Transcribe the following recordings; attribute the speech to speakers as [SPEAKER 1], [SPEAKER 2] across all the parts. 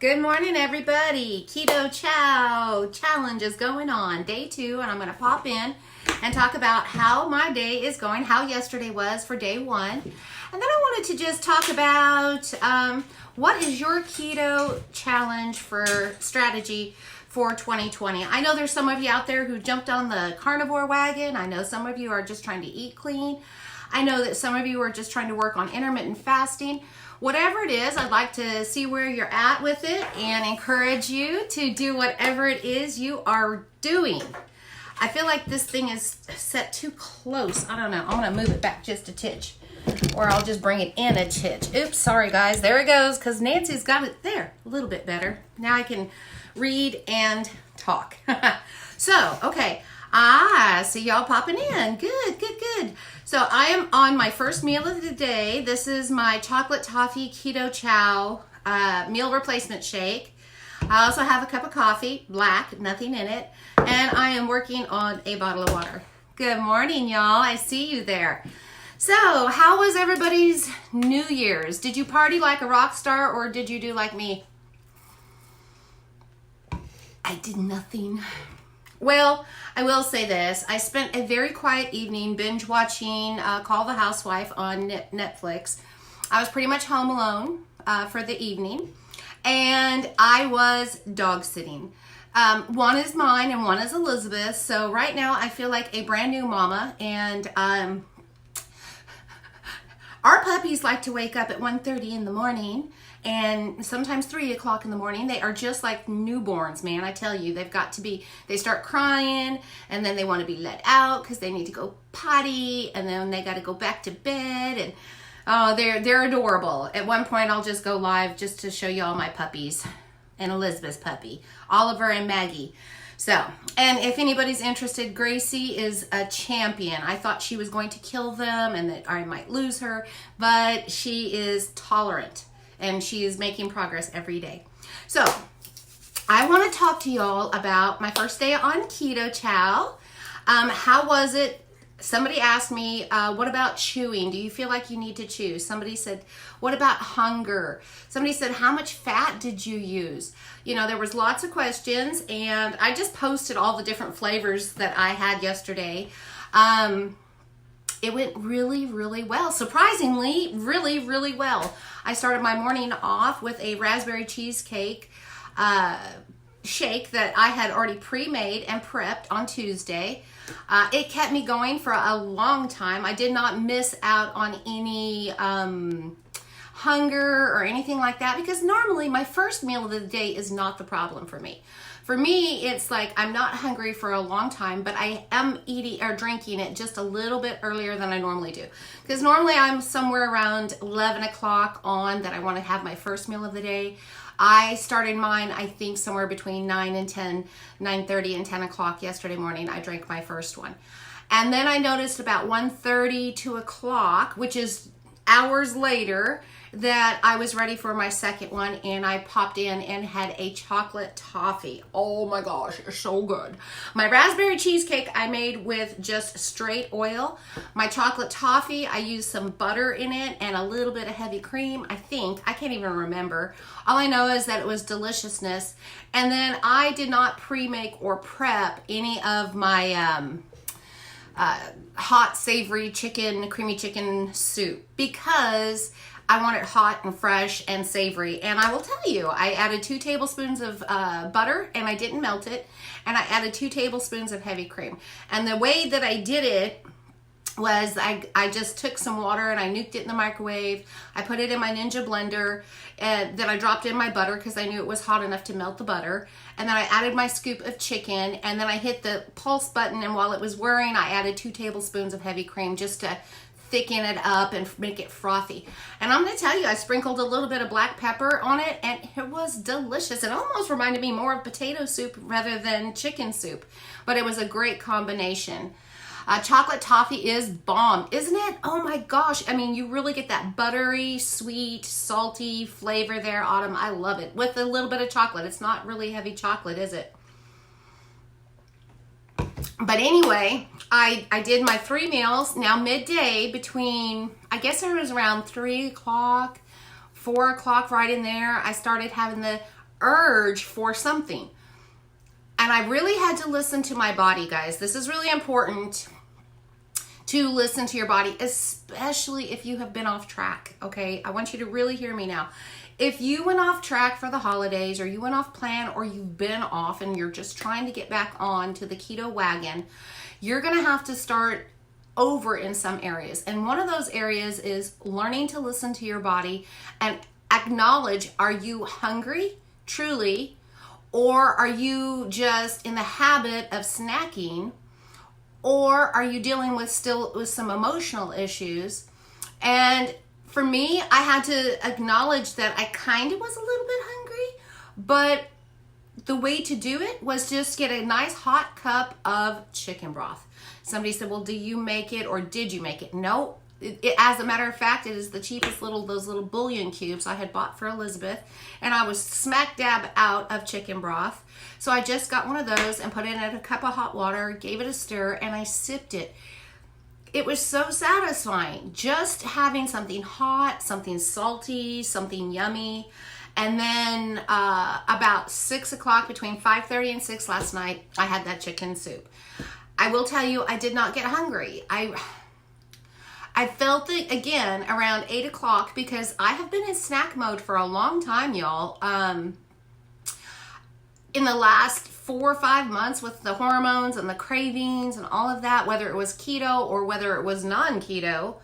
[SPEAKER 1] Good morning, everybody. Keto Chow challenge is going on, day 2, and I'm going to pop in and talk about how my day is going, how yesterday was for day 1. And then I wanted to just talk about what is your keto challenge for strategy for 2020. I know there's some of you out there who jumped on the carnivore wagon. I know some of you are just trying to eat clean. I know that some of you are just trying to work on intermittent fasting. Whatever it is, I'd like to see where you're at with it and encourage you to do whatever it is you are doing. I feel like this thing is set too close. I don't know. I'm going to move it back just a titch, or I'll just bring it in a titch. Oops, sorry guys. There it goes, because Nancy's got it there a little bit better. Now I can read and talk. So, okay. See y'all popping in. Good, good, good. So I am on my first meal of the day. This is my chocolate toffee Keto Chow meal replacement shake. I also have a cup of coffee, black, nothing in it. And I am working on a bottle of water. Good morning, y'all. I see you there. So how was everybody's New Year's? Did you party like a rock star, or did you do like me? I did nothing. Well, I will say this. I spent a very quiet evening binge watching Call the Housewife on Netflix. I was pretty much home alone for the evening, and I was dog sitting. One is mine and one is Elizabeth. So right now I feel like a brand new mama, and our puppies like to wake up at 1:30 in the morning and sometimes 3 o'clock in the morning. They are just like newborns, man. I tell you, they start crying, and then they want to be let out because they need to go potty, and then they got to go back to bed, and oh, they're adorable. At one point, I'll just go live just to show you all my puppies and Elizabeth's puppy, Oliver and Maggie. So, and if anybody's interested, Gracie is a champion. I thought she was going to kill them and that I might lose her, but she is tolerant and she is making progress every day. So, I want to talk to y'all about my first day on Keto Chow. How was it? Somebody asked me, what about chewing? Do you feel like you need to chew? Somebody said, what about hunger? Somebody said, how much fat did you use? You know, there was lots of questions, and I just posted all the different flavors that I had yesterday. It went really, really well. Surprisingly, really, really well. I started my morning off with a raspberry cheesecake shake that I had already pre-made and prepped on Tuesday. It kept me going for a long time. I did not miss out on any hunger or anything like that, because normally my first meal of the day is not the problem for me. For me, it's like I'm not hungry for a long time, but I am eating or drinking it just a little bit earlier than I normally do. Because normally I'm somewhere around 11 o'clock on that I want to have my first meal of the day. I started mine, I think, somewhere between 9 and 10, 9:30 and 10 o'clock yesterday morning. I drank my first one. And then I noticed about 1:30, 2 o'clock, which is hours later, that I was ready for my second one, and I popped in and had a chocolate toffee. Oh my gosh, it's so good. My raspberry cheesecake I made with just straight oil. My chocolate toffee, I used some butter in it and a little bit of heavy cream, I think. I can't even remember. All I know is that it was deliciousness. And then I did not pre-make or prep any of my hot savory chicken, creamy chicken soup, because I want it hot and fresh and savory. And I will tell you, I added 2 tablespoons of butter, and I didn't melt it. And I added 2 tablespoons of heavy cream. And the way that I did it was I just took some water and I nuked it in the microwave. I put it in my Ninja blender, and then I dropped in my butter because I knew it was hot enough to melt the butter. And then I added my scoop of chicken, and then I hit the pulse button, and while it was whirring, I added 2 tablespoons of heavy cream just to thicken it up and make it frothy. And I'm going to tell you, I sprinkled a little bit of black pepper on it, and it was delicious. It almost reminded me more of potato soup rather than chicken soup, but it was a great combination. Chocolate toffee is bomb, isn't it? Oh my gosh. I mean, you really get that buttery, sweet, salty flavor there, Autumn. I love it. With a little bit of chocolate. It's not really heavy chocolate, is it? But anyway, I did my 3 meals. Now midday between, I guess it was around 3 o'clock, 4 o'clock, right in there, I started having the urge for something. And I really had to listen to my body, guys. This is really important to listen to your body, especially if you have been off track, okay? I want you to really hear me now. If you went off track for the holidays, or you went off plan, or you've been off and you're just trying to get back on to the keto wagon, you're gonna have to start over in some areas. And one of those areas is learning to listen to your body and acknowledge, are you hungry, truly, or are you just in the habit of snacking, or are you dealing with some emotional issues? And for me, I had to acknowledge that I kind of was a little bit hungry, but the way to do it was just get a nice hot cup of chicken broth. Somebody said, well, do you make it, or did you make it? No. As a matter of fact, it is the cheapest those little bouillon cubes I had bought for Elizabeth, and I was smack dab out of chicken broth. So I just got one of those and put it in a cup of hot water, gave it a stir, and I sipped it. It was so satisfying, just having something hot, something salty, something yummy. And then about 6 o'clock, between 5:30 and 6 last night, I had that chicken soup. I will tell you, I did not get hungry. I felt it again around 8 o'clock because I have been in snack mode for a long time, y'all. In the last 4 or 5 months, with the hormones and the cravings and all of that, whether it was keto or whether it was non-keto,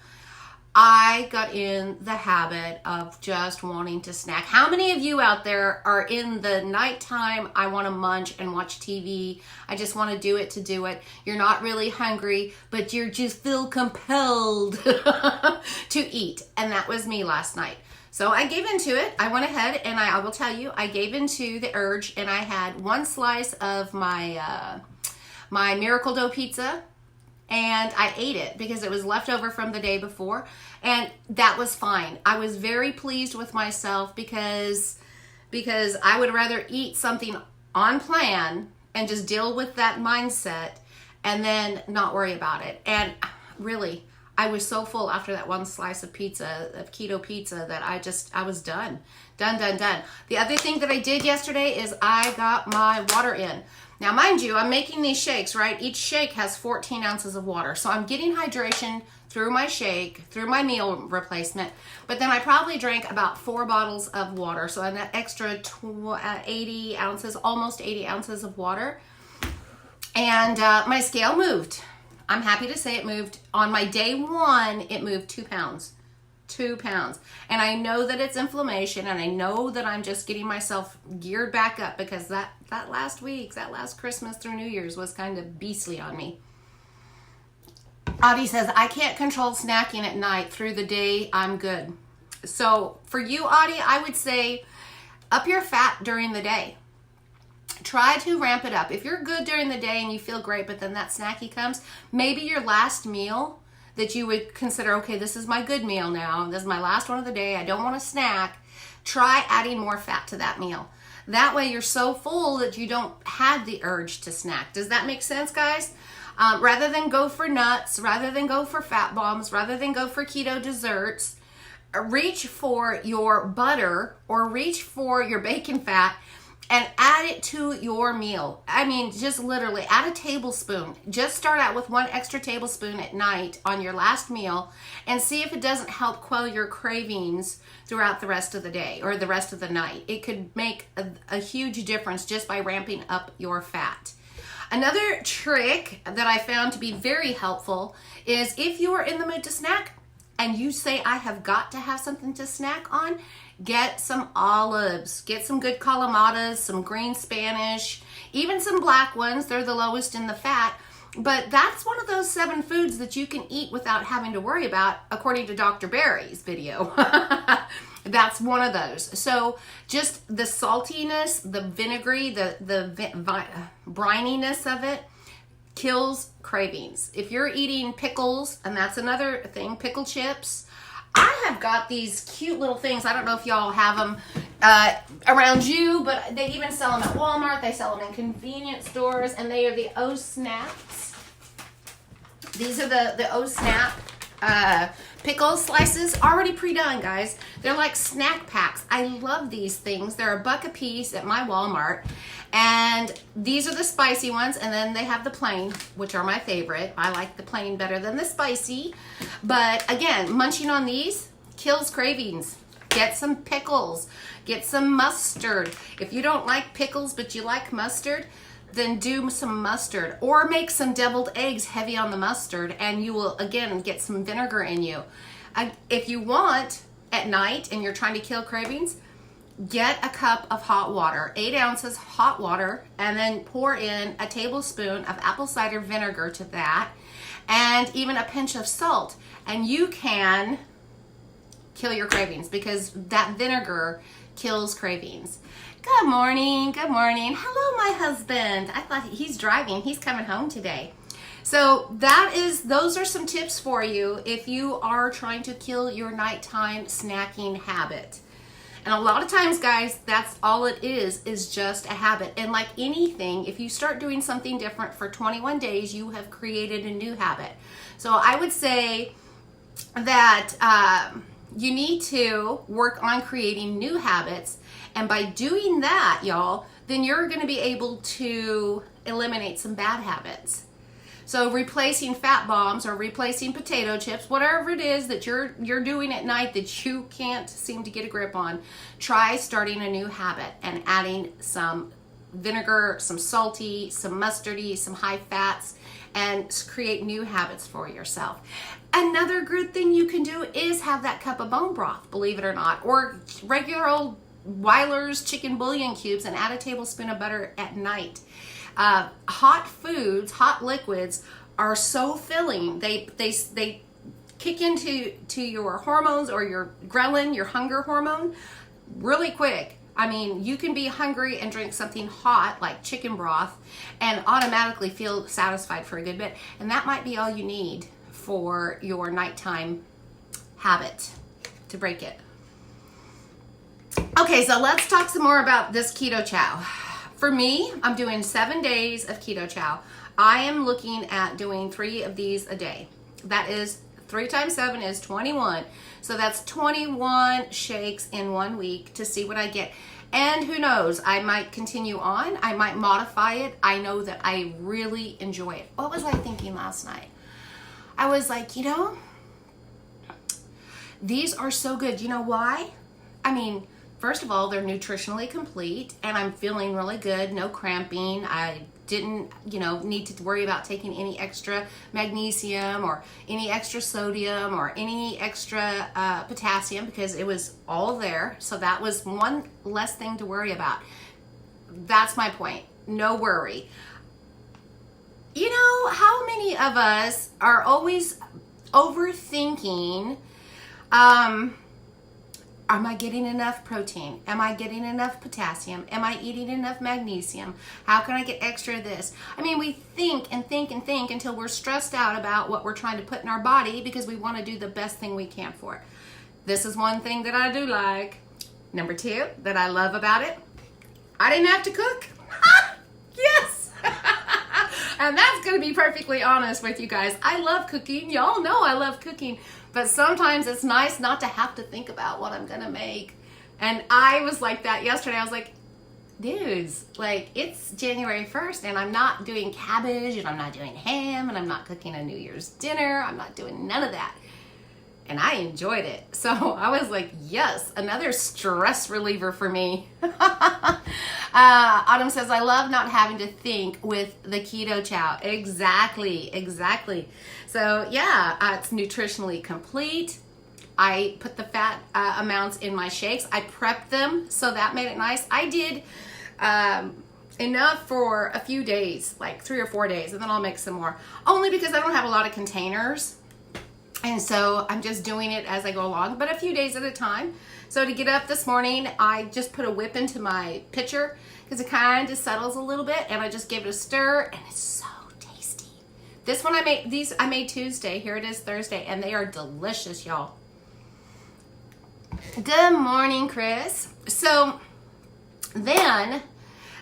[SPEAKER 1] I got in the habit of just wanting to snack. How many of you out there are in the nighttime, I want to munch and watch TV, I just want to do it to do it. You're not really hungry, but you just feel compelled to eat. And that was me last night. So I gave into it. I went ahead and I will tell you, I gave into the urge, and I had one slice of my my Miracle Dough pizza, and I ate it because it was left over from the day before, and that was fine. I was very pleased with myself because I would rather eat something on plan and just deal with that mindset and then not worry about it. And really, I was so full after that one slice of pizza, of keto pizza, that I was done. Done. The other thing that I did yesterday is I got my water in. Now, mind you, I'm making these shakes, right? Each shake has 14 ounces of water. So I'm getting hydration through my shake, through my meal replacement. But then I probably drank about 4 bottles of water. So an extra 80 ounces, almost 80 ounces of water. And my scale moved. I'm happy to say it moved. On my day 1, it moved 2 pounds. 2 pounds. And I know that it's inflammation, and I know that I'm just getting myself geared back up because that last week, that last Christmas through New Year's was kind of beastly on me. Audie says, I can't control snacking at night. Through the day, I'm good. So for you, Audie, I would say up your fat during the day. Try to ramp it up. If you're good during the day and you feel great, but then that snacky comes, maybe your last meal that you would consider, okay, this is my good meal now. This is my last one of the day. I don't want to snack. Try adding more fat to that meal. That way you're so full that you don't have the urge to snack. Does that make sense, guys? Rather than go for nuts, rather than go for fat bombs, rather than go for keto desserts, reach for your butter or reach for your bacon fat and add it to your meal. I mean, just literally add a tablespoon. Just start out with 1 extra tablespoon at night on your last meal and see if it doesn't help quell your cravings throughout the rest of the day or the rest of the night. It could make a huge difference just by ramping up your fat. Another trick that I found to be very helpful is if you are in the mood to snack and you say, I have got to have something to snack on, get some olives, get some good calamatas, some green Spanish, even some black ones. They're the lowest in the fat. But that's one of those 7 foods that you can eat without having to worry about, according to Dr. Barry's video. That's one of those. So just the saltiness, the vinegary, the brininess of it kills cravings. If you're eating pickles, and that's another thing, pickle chips, I have got these cute little things. I don't know if y'all have them around you, but they even sell them at Walmart. They sell them in convenience stores, and they are the O Snaps. These are the O Snap Pickle slices, already pre-done, guys. They're like snack packs. I love these things. They're $1 a piece at my Walmart. And these are the spicy ones, and then they have the plain, which are my favorite. I like the plain better than the spicy. But again, munching on these kills cravings. Get some pickles. Get some mustard. If you don't like pickles, but you like mustard, then do some mustard, or make some deviled eggs heavy on the mustard, and you will again get some vinegar in you. If you want at night and you're trying to kill cravings, get a cup of hot water, 8 ounces hot water, and then pour in a tablespoon of apple cider vinegar to that, and even a pinch of salt, and you can kill your cravings because that vinegar kills cravings. Good morning, good morning. Hello, my husband. I thought he's driving. He's coming home today. So those are some tips for you if you are trying to kill your nighttime snacking habit. And a lot of times, guys, that's all it is just a habit. And like anything, if you start doing something different for 21 days, you have created a new habit. So I would say that you need to work on creating new habits. And by doing that, y'all, then you're going to be able to eliminate some bad habits. So replacing fat bombs or replacing potato chips, whatever it is that you're doing at night that you can't seem to get a grip on, try starting a new habit and adding some vinegar, some salty, some mustardy, some high fats, and create new habits for yourself. Another good thing you can do is have that cup of bone broth, believe it or not, or regular old Weiler's chicken bouillon cubes, and add a tablespoon of butter at night. Hot foods, hot liquids are so filling. They kick into your hormones or your ghrelin, your hunger hormone, really quick. I mean, you can be hungry and drink something hot like chicken broth and automatically feel satisfied for a good bit. And that might be all you need for your nighttime habit to break it. Okay, so let's talk some more about this Keto Chow. For me, I'm doing 7 days of Keto Chow. I am looking at doing 3 of these a day. That is 3 times 7 is 21. So that's 21 shakes in 1 week to see what I get. And who knows, I might continue on. I might modify it. I know that I really enjoy it. What was I thinking last night? I was like, these are so good. You know why? I mean, first of all, they're nutritionally complete, and I'm feeling really good. No cramping. I didn't, need to worry about taking any extra magnesium or any extra sodium or any extra potassium because it was all there. So that was one less thing to worry about. That's my point. No worry. How many of us are always overthinking, am I getting enough protein? Am I getting enough potassium? Am I eating enough magnesium? How can I get extra of this? I mean, we think and think and think until we're stressed out about what we're trying to put in our body because we want to do the best thing we can for it. This is one thing that I do like. Number 2 that I love about it, I didn't have to cook. Yes! And that's going to be perfectly honest with you guys. I love cooking. Y'all know I love cooking. But sometimes it's nice not to have to think about what I'm going to make. And I was like that yesterday. I was like, dudes, it's January 1st and I'm not doing cabbage and I'm not doing ham and I'm not cooking a New Year's dinner. I'm not doing none of that. And I enjoyed it. So I was like, yes, another stress reliever for me. Autumn says, I love not having to think with the Keto Chow. Exactly. So yeah, it's nutritionally complete. I put the fat amounts in my shakes. I prepped them, so that made it nice. I did enough for a few days, like 3 or 4 days, and then I'll make some more. Only because I don't have a lot of containers. And so I'm just doing it as I go along, but a few days at a time. So to get up this morning, I just put a whip into my pitcher because it kind of settles a little bit, and I just gave it a stir, and it's so tasty. This one I made Tuesday. Here it is Thursday, and they are delicious, y'all. Good morning, Chris. So then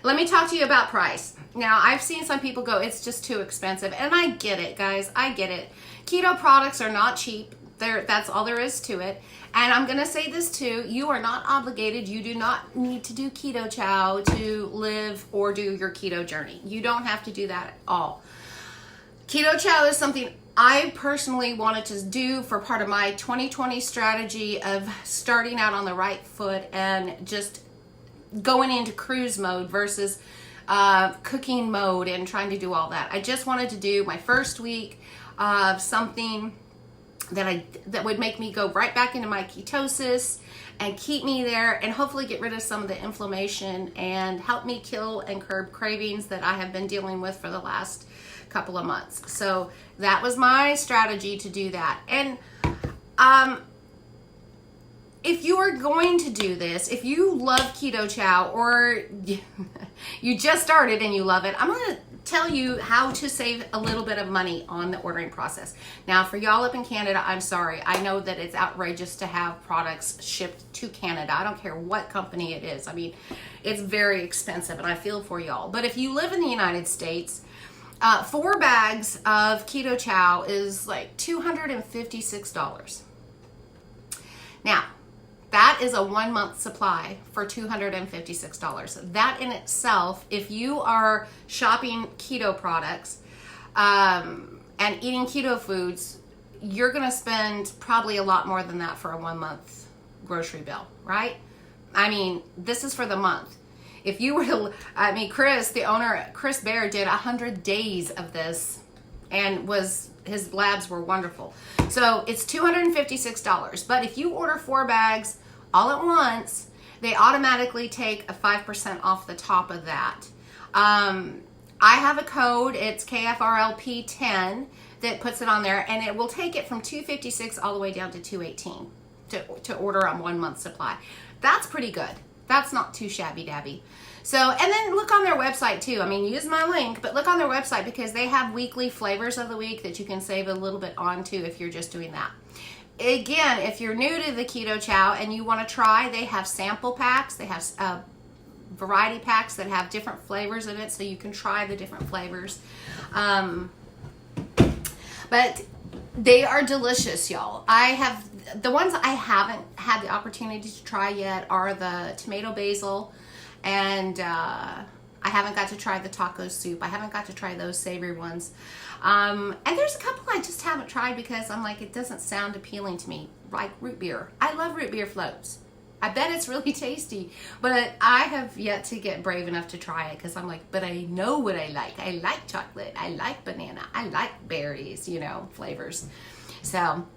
[SPEAKER 1] let me talk to you about price. Now, I've seen some people go, it's just too expensive. And I get it, guys. I get it. Keto products are not cheap. That's all there is to it. And I'm going to say this too. You are not obligated. You do not need to do Keto Chow to live or do your keto journey. You don't have to do that at all. Keto Chow is something I personally wanted to do for part of my 2020 strategy of starting out on the right foot and just going into cruise mode versus cooking mode and trying to do all that. I just wanted to do my first week of something that would make me go right back into my ketosis and keep me there and hopefully get rid of some of the inflammation and help me kill and curb cravings that I have been dealing with for the last couple of months. So that was my strategy to do that. And if you are going to do this, if you love Keto Chow or you just started and you love it, I'm going to tell you how to save a little bit of money on the ordering process. Now, for y'all up in Canada, I'm sorry. I know that it's outrageous to have products shipped to Canada. I don't care what company it is. I mean, it's very expensive, and I feel for y'all. But if you live in the United States, 4 bags of Keto Chow is like $256. Now, that is a 1 month supply for $256. That in itself, if you are shopping keto products and eating keto foods, you're going to spend probably a lot more than that for a 1 month grocery bill, right? I mean, this is for the month. If you were to, Chris, the owner, Chris Bear, did 100 days of this and his labs were wonderful. So it's $256. But if you order 4 bags all at once, they automatically take a 5% off the top of that. I have a code, it's KFRLP10, that puts it on there, and it will take it from $256 all the way down to $218 to order on 1 month supply. That's pretty good. That's not too shabby dabby. So, and then look on their website too. I mean, use my link, but look on their website because they have weekly flavors of the week that you can save a little bit on too if you're just doing that. Again, if you're new to the Keto Chow and you want to try, they have sample packs. They have variety packs that have different flavors in it, so you can try the different flavors. But they are delicious, y'all. The ones I haven't had the opportunity to try yet are the tomato basil, and I haven't got to try the taco soup. I haven't got to try those savory ones. And there's a couple I just haven't tried because I'm like, it doesn't sound appealing to me, like root beer. I love root beer floats. I bet it's really tasty, but I have yet to get brave enough to try it because I'm like, but I know what I like. I like chocolate. I like banana. I like berries, flavors. So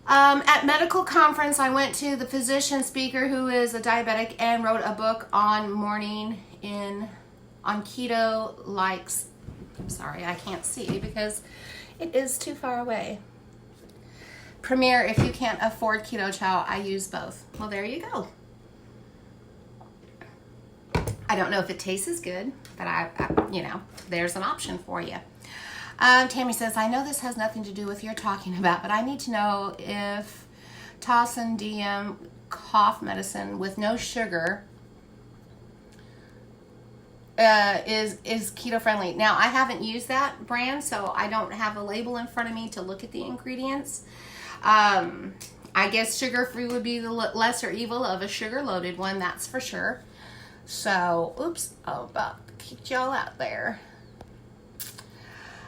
[SPEAKER 1] at medical conference, I went to the physician speaker who is a diabetic and wrote a book on keto likes. I'm sorry, I can't see because it is too far away. Premier, if you can't afford Keto Chow, I use both. Well, there you go. I don't know if it tastes as good, but there's an option for you. Tammy says, I know this has nothing to do with your talking about, but I need to know if Tossin DM cough medicine with no sugar is keto friendly. Now, I haven't used that brand, so I don't have a label in front of me to look at the ingredients. I guess sugar-free would be the lesser evil of a sugar-loaded one, that's for sure. So, oops, about kicked y'all out there.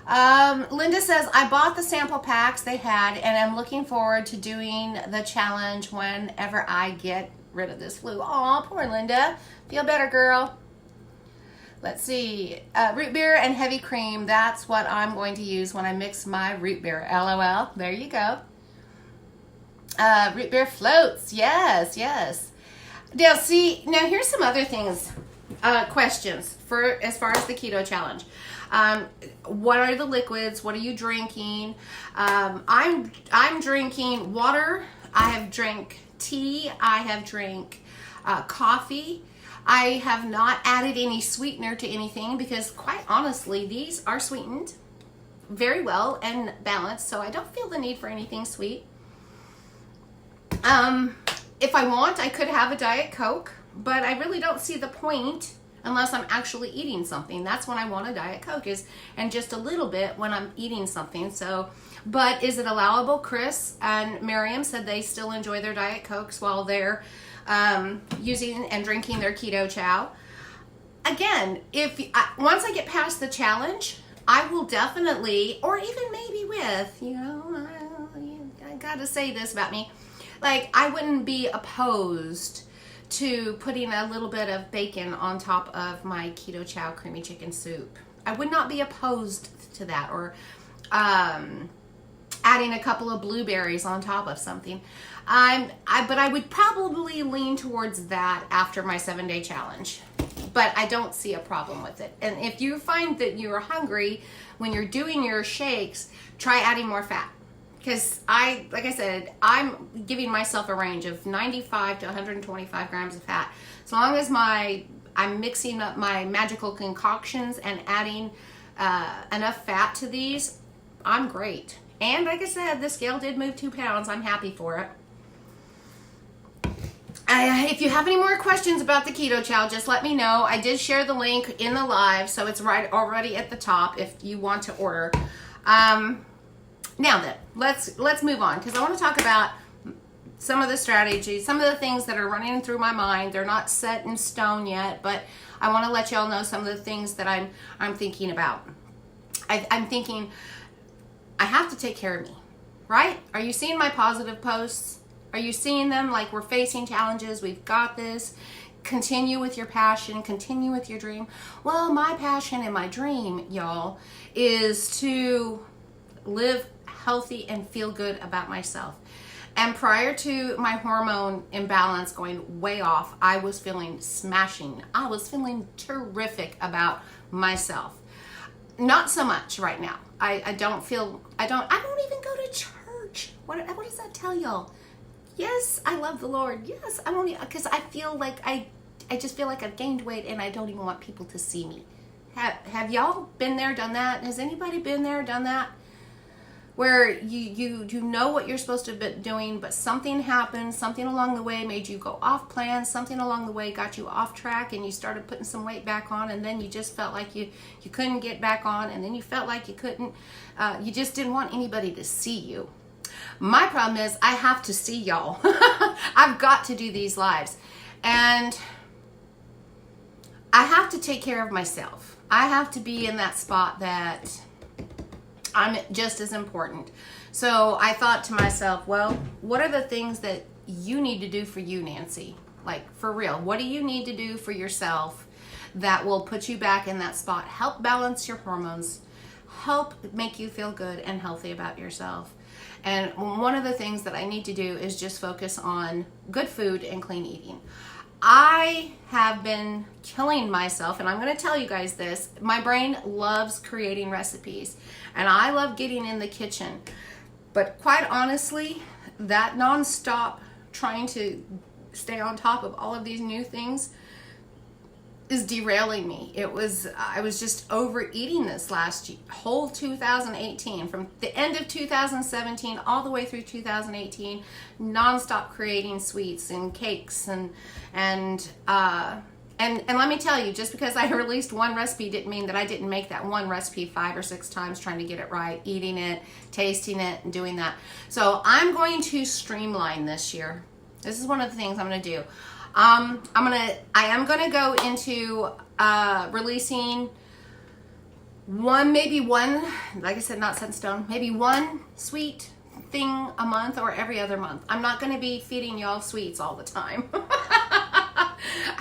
[SPEAKER 1] Linda says, I bought the sample packs they had, and I'm looking forward to doing the challenge whenever I get rid of this flu. Aw, poor Linda. Feel better, girl. Let's see. Root beer and heavy cream. That's what I'm going to use when I mix my root beer. LOL. There you go. Root beer floats. Yes, yes. Now, here's some other things, questions for as far as the keto challenge. What are the liquids? What are you drinking? I'm drinking water. I have drank tea. I have drank coffee. I have not added any sweetener to anything because, quite honestly, these are sweetened very well and balanced, so I don't feel the need for anything sweet. If I want, I could have a Diet Coke, but I really don't see the point unless I'm actually eating something. That's when I want a Diet Coke, and just a little bit when I'm eating something. So, but is it allowable? Chris and Miriam said they still enjoy their Diet Cokes while they're using and drinking their Keto Chow. Again, once I get past the challenge, I will definitely, or even maybe with, I gotta say this about me, like, I wouldn't be opposed to putting a little bit of bacon on top of my Keto Chow creamy chicken soup. I would not be opposed to that, or adding a couple of blueberries on top of something. But I would probably lean towards that after my 7-day challenge. But I don't see a problem with it. And if you find that you're hungry when you're doing your shakes, try adding more fat. Because like I said, I'm giving myself a range of 95 to 125 grams of fat. As long as I'm mixing up my magical concoctions and adding enough fat to these, I'm great. And like I said, the scale did move 2 pounds. I'm happy for it. If you have any more questions about the Keto Chow, just let me know. I did share the link in the live, so it's right already at the top if you want to order. Now then, let's move on, because I want to talk about some of the strategies, some of the things that are running through my mind. They're not set in stone yet, but I want to let y'all know some of the things that I'm thinking about. I'm thinking I have to take care of me, right? Are you seeing my positive posts? Are you seeing them like we're facing challenges? We've got this. Continue with your passion. Continue with your dream. Well, my passion and my dream, y'all, is to live healthy and feel good about myself. And prior to my hormone imbalance going way off, I was feeling smashing. I was feeling terrific about myself. Not so much right now. I don't even go to church. What does that tell y'all? Yes, I love the Lord. Yes, I won't, because I feel like I just feel like I've gained weight and I don't even want people to see me. Have y'all been there, done that? Has anybody been there, done that? Where you know what you're supposed to be doing, but something happened, something along the way made you go off plan, something along the way got you off track, and you started putting some weight back on, and then you just felt like you couldn't get back on, and then you felt like you couldn't, you just didn't want anybody to see you. My problem is I have to see y'all. I've got to do these lives, and I have to take care of myself. I have to be in that spot that I'm just as important. So I thought to myself, well, what are the things that you need to do for you, Nancy? Like, for real, what do you need to do for yourself that will put you back in that spot, help balance your hormones, help make you feel good and healthy about yourself? And one of the things that I need to do is just focus on good food and clean eating. I have been killing myself, and I'm going to tell you guys this. My brain loves creating recipes, and I love getting in the kitchen. But quite honestly, that nonstop trying to stay on top of all of these new things is derailing me. I was just overeating this whole 2018, from the end of 2017 all the way through 2018, nonstop creating sweets and cakes and let me tell you, just because I released one recipe didn't mean that I didn't make that one recipe 5 or 6 times trying to get it right, eating it, tasting it, and doing that. So I'm going to streamline this year. This is one of the things I'm going to do. I am gonna go into releasing maybe one, like I said, not set in stone, maybe one sweet thing a month or every other month. I'm not gonna be feeding y'all sweets all the time.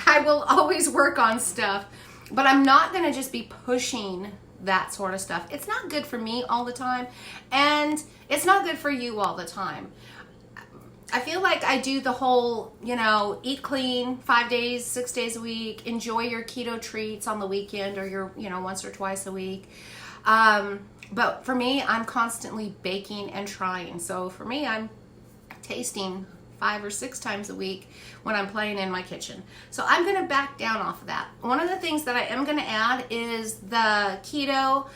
[SPEAKER 1] I will always work on stuff, but I'm not gonna just be pushing that sort of stuff. It's not good for me all the time, and it's not good for you all the time. I feel like I do the whole, eat clean 5 days, 6 days a week, enjoy your keto treats on the weekend or your, once or twice a week. But for me, I'm constantly baking and trying. So for me, I'm tasting 5 or 6 times a week when I'm playing in my kitchen. So I'm going to back down off of that. One of the things that I am going to add is the Keto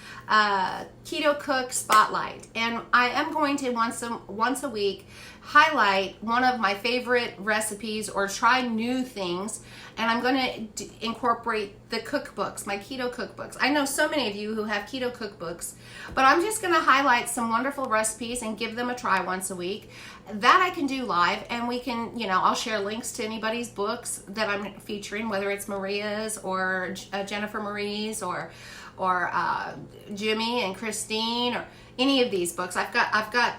[SPEAKER 1] Cook Spotlight. And I am going to once a week highlight one of my favorite recipes or try new things, and I'm going to incorporate the cookbooks, my keto cookbooks. I know so many of you who have keto cookbooks, but I'm just going to highlight some wonderful recipes and give them a try once a week. That I can do live, and we can, I'll share links to anybody's books that I'm featuring, whether it's Maria's or Jennifer Marie's or Jimmy and Christine, or any of these books. I've got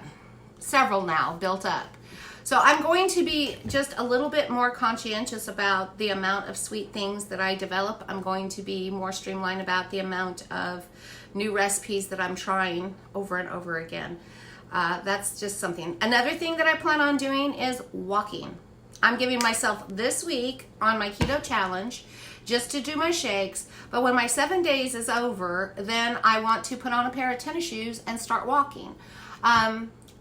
[SPEAKER 1] several now built up. So I'm going to be just a little bit more conscientious about the amount of sweet things that I develop. I'm going to be more streamlined about the amount of new recipes that I'm trying over and over again. That's just something. Another thing that I plan on doing is walking. I'm giving myself this week on my keto challenge just to do my shakes, but when my 7 days is over, then I want to put on a pair of tennis shoes and start walking.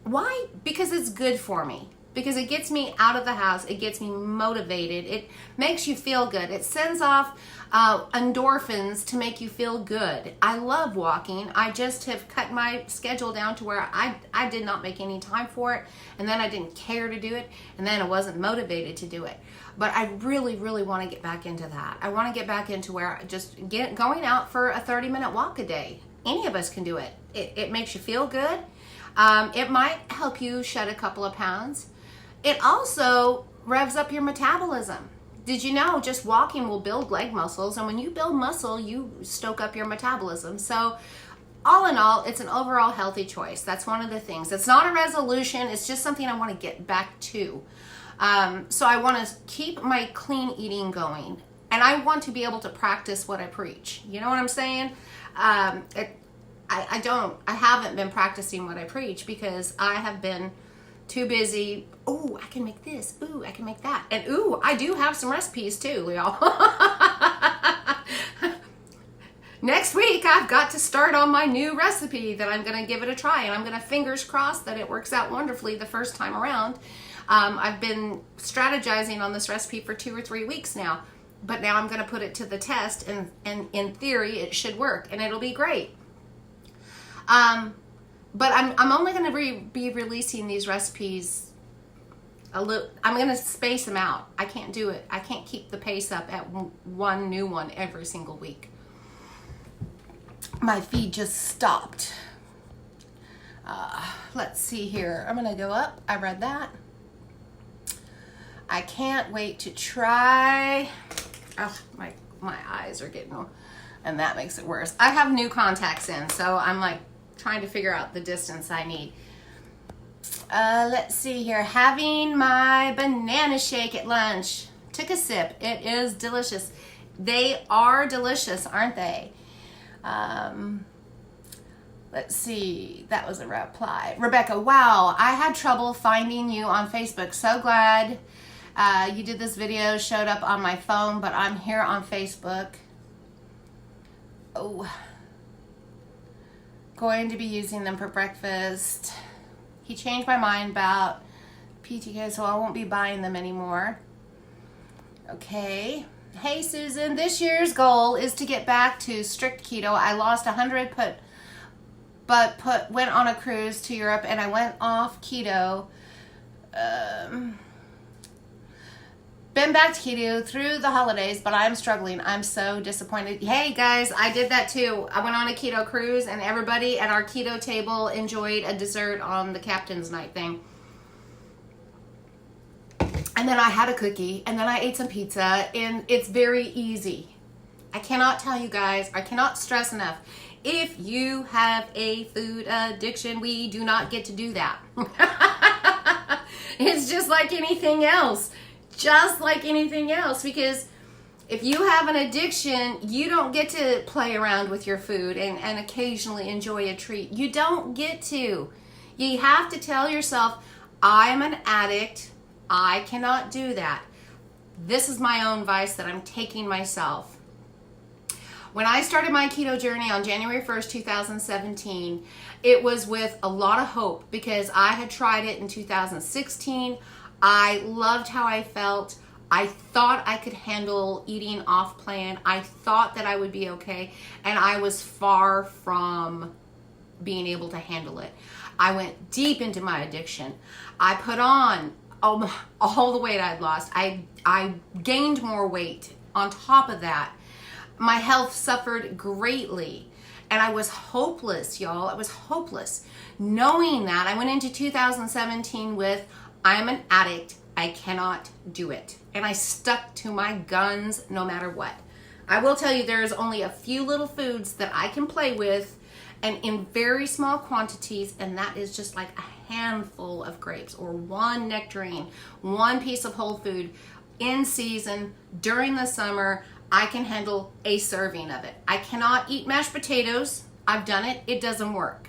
[SPEAKER 1] Why? Because it's good for me. Because it gets me out of the house. It gets me motivated. It makes you feel good. It sends off endorphins to make you feel good. I love walking. I just have cut my schedule down to where I did not make any time for it, and then I didn't care to do it, and then I wasn't motivated to do it. But I really, really want to get back into that. I want to get back into where going out for a 30-minute walk a day. Any of us can do it. It makes you feel good. It might help you shed a couple of pounds. It also revs up your metabolism. Did you know just walking will build leg muscles? And when you build muscle, you stoke up your metabolism. So all in all, it's an overall healthy choice. That's one of the things. It's not a resolution. It's just something I want to get back to. So I want to keep my clean eating going. And I want to be able to practice what I preach. You know what I'm saying? I haven't been practicing what I preach because I have been too busy. Ooh, I can make this. Ooh, I can make that. And ooh, I do have some recipes too, y'all. Next week, I've got to start on my new recipe that I'm going to give it a try. And I'm going to fingers crossed that it works out wonderfully the first time around. I've been strategizing on this recipe for 2 or 3 weeks now. But now I'm going to put it to the test. And in theory, it should work. And it'll be great. But I'm only going to be releasing these recipes a little. I'm going to space them out. I can't do it. I can't keep the pace up at one new one every single week. My feed just stopped. Let's see here. I'm going to go up. I read that. I can't wait to try. Oh, my eyes are getting, and that makes it worse. I have new contacts in, so I'm like trying to figure out the distance I need. Let's see here. Having my banana shake at lunch. Took a sip. It is delicious. They are delicious, aren't they? Let's see. That was a reply. Rebecca, wow, I had trouble finding you on Facebook. So glad you did this video, showed up on my phone, but I'm here on Facebook. Oh, going to be using them for breakfast. He changed my mind about PTK, so I won't be buying them anymore. Okay. Hey, Susan, this year's goal is to get back to strict keto. I lost 100, went on a cruise to Europe, and I went off keto. Been back to keto through the holidays, but I'm struggling. I'm so disappointed. Hey guys, I did that too. I went on a keto cruise and everybody at our keto table enjoyed a dessert on the captain's night thing. And then I had a cookie and then I ate some pizza, and it's very easy. I cannot tell you guys, I cannot stress enough. If you have a food addiction, we do not get to do that. It's just like anything else. Just like anything else, because if you have an addiction, you don't get to play around with your food and occasionally enjoy a treat. You don't get to. You have to tell yourself, I am an addict. I cannot do that. This is my own vice that I'm taking myself. When I started my keto journey on January 1st, 2017, it was with a lot of hope because I had tried it in 2016. I loved how I felt. I thought I could handle eating off plan. I thought that I would be okay, and I was far from being able to handle it. I went deep into my addiction. I put on all the weight I'd lost. I gained more weight on top of that. My health suffered greatly. And I was hopeless, y'all. I was hopeless. Knowing that, I went into 2017 with, I'm an addict. I cannot do it. And I stuck to my guns no matter what. I will tell you, there's only a few little foods that I can play with, and in very small quantities, and that is just like a handful of grapes or one nectarine, one piece of whole food in season during the summer. I can handle a serving of it. I cannot eat mashed potatoes. I've done it. It doesn't work.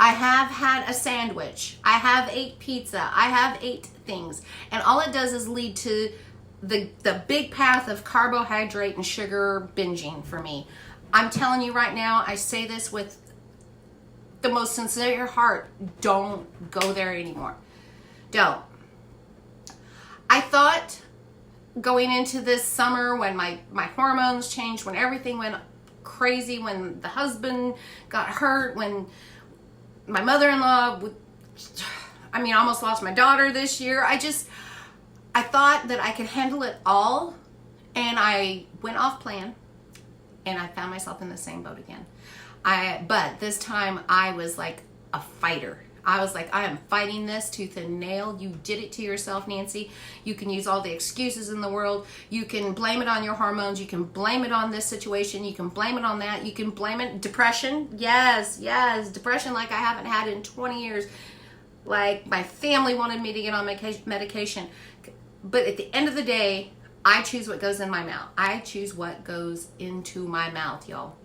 [SPEAKER 1] I have had a sandwich. I have ate pizza. I have ate things. And all it does is lead to the big path of carbohydrate and sugar binging for me. I'm telling you right now, I say this with the most sincere heart. Don't go there anymore. Don't. I thought going into this summer when my hormones changed, when everything went crazy, when the husband got hurt, when my mother-in-law, almost lost my daughter this year. I thought that I could handle it all, and I went off plan, and I found myself in the same boat again. But this time I was like a fighter. I was like, I am fighting this tooth and nail. You did it to yourself, Nancy. You can use all the excuses in the world. You can blame it on your hormones. You can blame it on this situation. You can blame it on that. You can blame it. Depression. Yes. Depression like I haven't had in 20 years. Like my family wanted me to get on medication. But at the end of the day, I choose what goes in my mouth. I choose what goes into my mouth, y'all.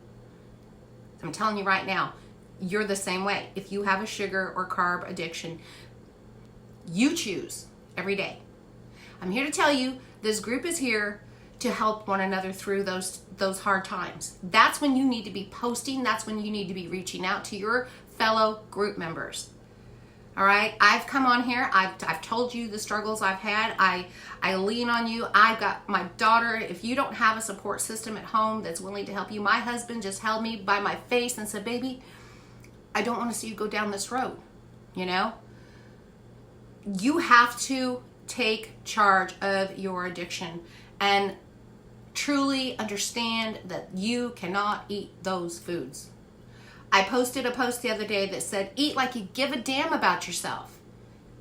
[SPEAKER 1] I'm telling you right now, you're the same way. If you have a sugar or carb addiction, you choose every day. I'm here to tell you, this group is here to help one another through those hard times. That's when you need to be posting. That's when you need to be reaching out to your fellow group members. All right, I've come on here. I've told you the struggles I've had. I lean on you. I've got my daughter. If you don't have a support system at home that's willing to help you, my husband just held me by my face and said, baby, I don't want to see you go down this road. You know, you have to take charge of your addiction and truly understand that you cannot eat those foods. I posted a post the other day that said, eat like you give a damn about yourself.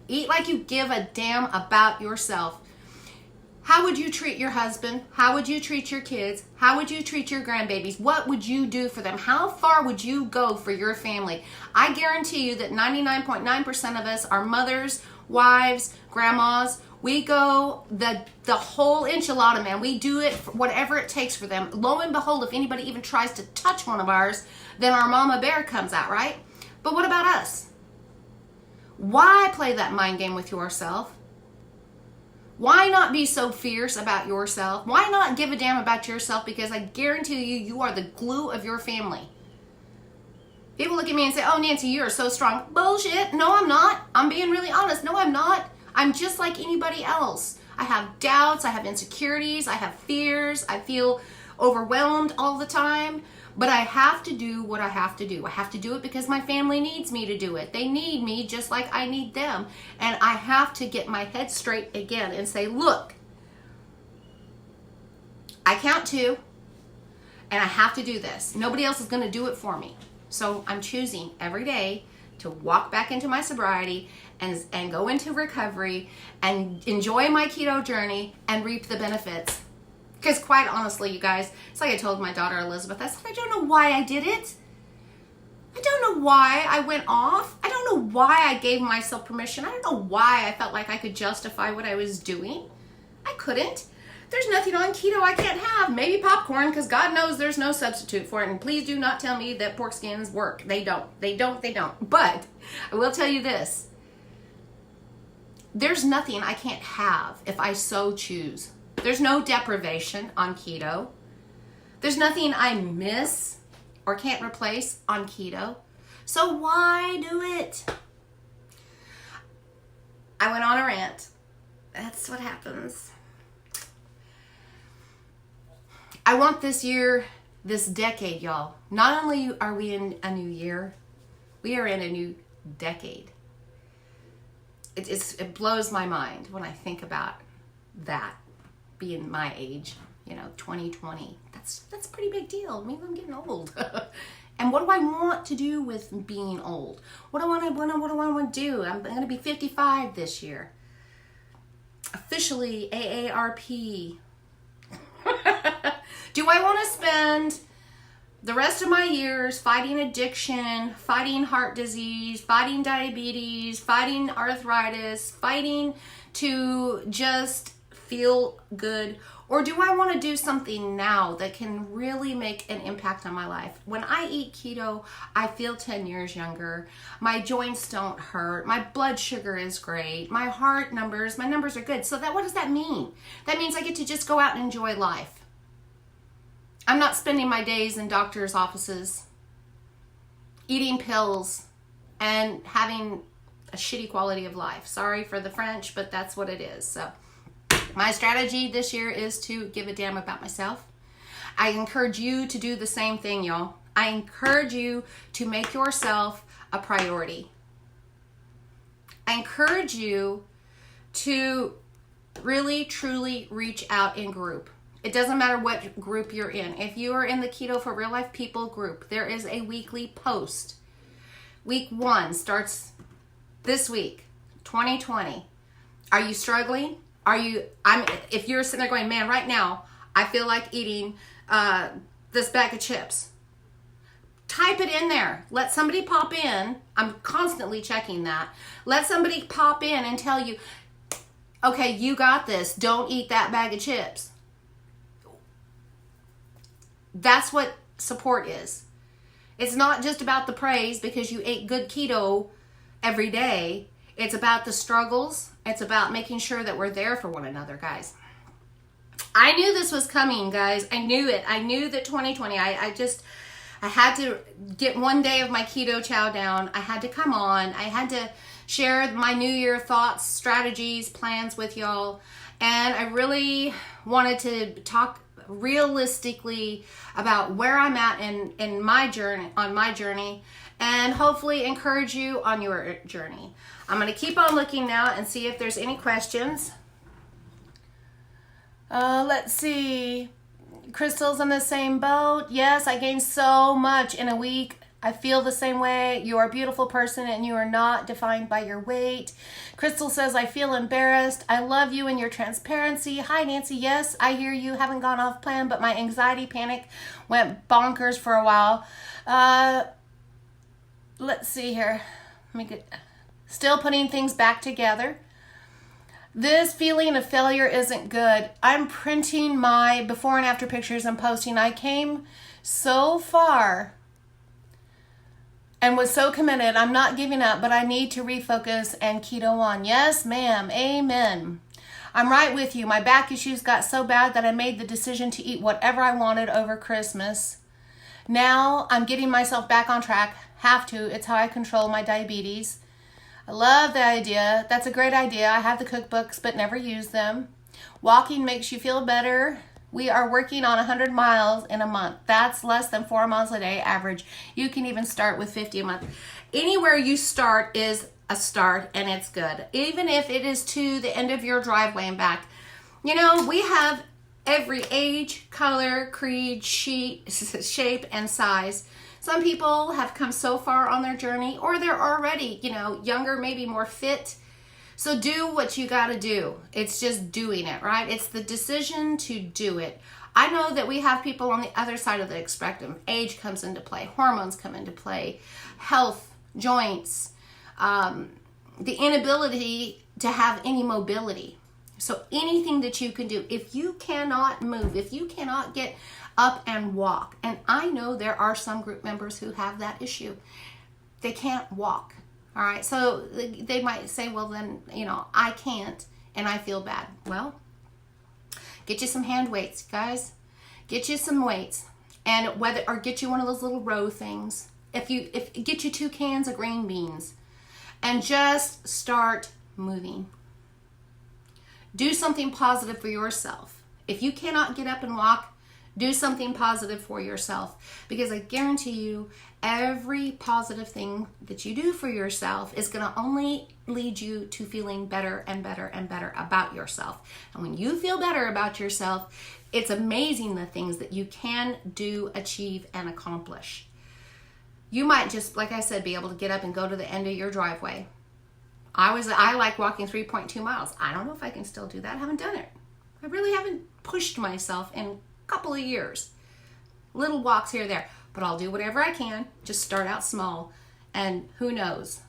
[SPEAKER 1] Eat like you give a damn about yourself. How would you treat your husband? How would you treat your kids? How would you treat your grandbabies? What would you do for them? How far would you go for your family? I guarantee you that 99.9% of us are mothers, wives, grandmas. We go the whole enchilada, man. We do it for whatever it takes for them. Lo and behold, if anybody even tries to touch one of ours, then our mama bear comes out, right? But what about us? Why play that mind game with yourself? Why not be so fierce about yourself? Why not give a damn about yourself? Because I guarantee you, you are the glue of your family. People look at me and say, oh, Nancy, you are so strong. Bullshit. No, I'm not. I'm being really honest. No, I'm not. I'm just like anybody else. I have doubts. I have insecurities. I have fears. I feel overwhelmed all the time. But I have to do what I have to do. I have to do it because my family needs me to do it. They need me just like I need them. And I have to get my head straight again and say, look, I count 2 and I have to do this. Nobody else is going to do it for me. So I'm choosing every day to walk back into my sobriety and go into recovery and enjoy my keto journey and reap the benefits. Because quite honestly, you guys, it's like I told my daughter Elizabeth, I said, I don't know why I did it. I don't know why I went off. I don't know why I gave myself permission. I don't know why I felt like I could justify what I was doing. I couldn't. There's nothing on keto I can't have. Maybe popcorn, because God knows there's no substitute for it. And please do not tell me that pork skins work. They don't. They don't. But I will tell you this. There's nothing I can't have if I so choose. There's no deprivation on keto. There's nothing I miss or can't replace on keto. So why do it? I went on a rant. That's what happens. I want this year, this decade, y'all. Not only are we in a new year, we are in a new decade. It blows my mind when I think about that being my age, 2020. That's a pretty big deal. It means I'm getting old. And what do I want to do with being old? What do I want to do? I'm going to be 55 this year. Officially AARP. Do I want to spend the rest of my years fighting addiction, fighting heart disease, fighting diabetes, fighting arthritis, fighting to just feel good? Or do I want to do something now that can really make an impact on my life? When I eat keto, I feel 10 years younger. My joints don't hurt. My blood sugar is great. My numbers are good. So what does that mean? That means I get to just go out and enjoy life. I'm not spending my days in doctor's offices, eating pills, and having a shitty quality of life. Sorry for the French, but that's what it is. So my strategy this year is to give a damn about myself. I encourage you to do the same thing, y'all. I encourage you to make yourself a priority. I encourage you to really, truly reach out in group. It doesn't matter what group you're in. If you are in the Keto for Real Life People group, there is a weekly post. Week 1 starts this week, 2020. Are you struggling? If you're sitting there going, man, right now, I feel like eating this bag of chips. Type it in there. Let somebody pop in. I'm constantly checking that. Let somebody pop in and tell you, okay, you got this. Don't eat that bag of chips. That's what support is. It's not just about the praise because you ate good keto every day. It's about the struggles. It's about making sure that we're there for one another, guys. I knew this was coming, guys. I knew it. I knew that 2020, I had to get one day of my Keto Chow down. I had to come on. I had to share my New Year thoughts, strategies, plans with y'all. And I really wanted to talk realistically about where I'm at in my journey, and hopefully encourage you on your journey. I'm going to keep on looking now and see if there's any questions. Let's see. Crystal's in the same boat. Yes, I gained so much in a week. I feel the same way. You are a beautiful person and you are not defined by your weight. Crystal says, I feel embarrassed. I love you and your transparency. Hi, Nancy. Yes, I hear you. Haven't gone off plan, but my anxiety panic went bonkers for a while. Let's see here. Still putting things back together. This feeling of failure isn't good. I'm printing my before and after pictures and posting. I came so far and was so committed. I'm not giving up, but I need to refocus and keto on. Yes, ma'am. Amen. I'm right with you. My back issues got so bad that I made the decision to eat whatever I wanted over Christmas. Now I'm getting myself back on track. Have to. It's how I control my diabetes. I love the idea. That's a great idea. I have the cookbooks, but never use them. Walking makes you feel better. We are working on 100 miles in a month. That's less than 4 miles a day average. You can even start with 50 a month. Anywhere you start is a start, and it's good. Even if it is to the end of your driveway and back. We have every age, color, creed, shape, and size. Some people have come so far on their journey, or they're already, younger, maybe more fit. So do what you got to do. It's just doing it, right? It's the decision to do it. I know that we have people on the other side of the spectrum. Age comes into play. Hormones come into play. Health, joints, the inability to have any mobility. So anything that you can do, if you cannot move, if you cannot get up and walk, and I know there are some group members who have that issue. They can't walk. All right, so they might say, well, then, I can't, and I feel bad. Well, get you some hand weights, guys. Get you some weights, and get you one of those little row things. Get you 2 cans of green beans, and just start moving. Do something positive for yourself. If you cannot get up and walk, Do something positive for yourself, because I guarantee you every positive thing that you do for yourself is going to only lead you to feeling better and better and better about yourself. And when you feel better about yourself, it's amazing the things that you can do, achieve, and accomplish. You might just, like I said, be able to get up and go to the end of your driveway. I like walking 3.2 miles. I don't know if I can still do that. I haven't done it. I really haven't pushed myself in a couple of years. Little walks here or there. But I'll do whatever I can. Just start out small. And who knows?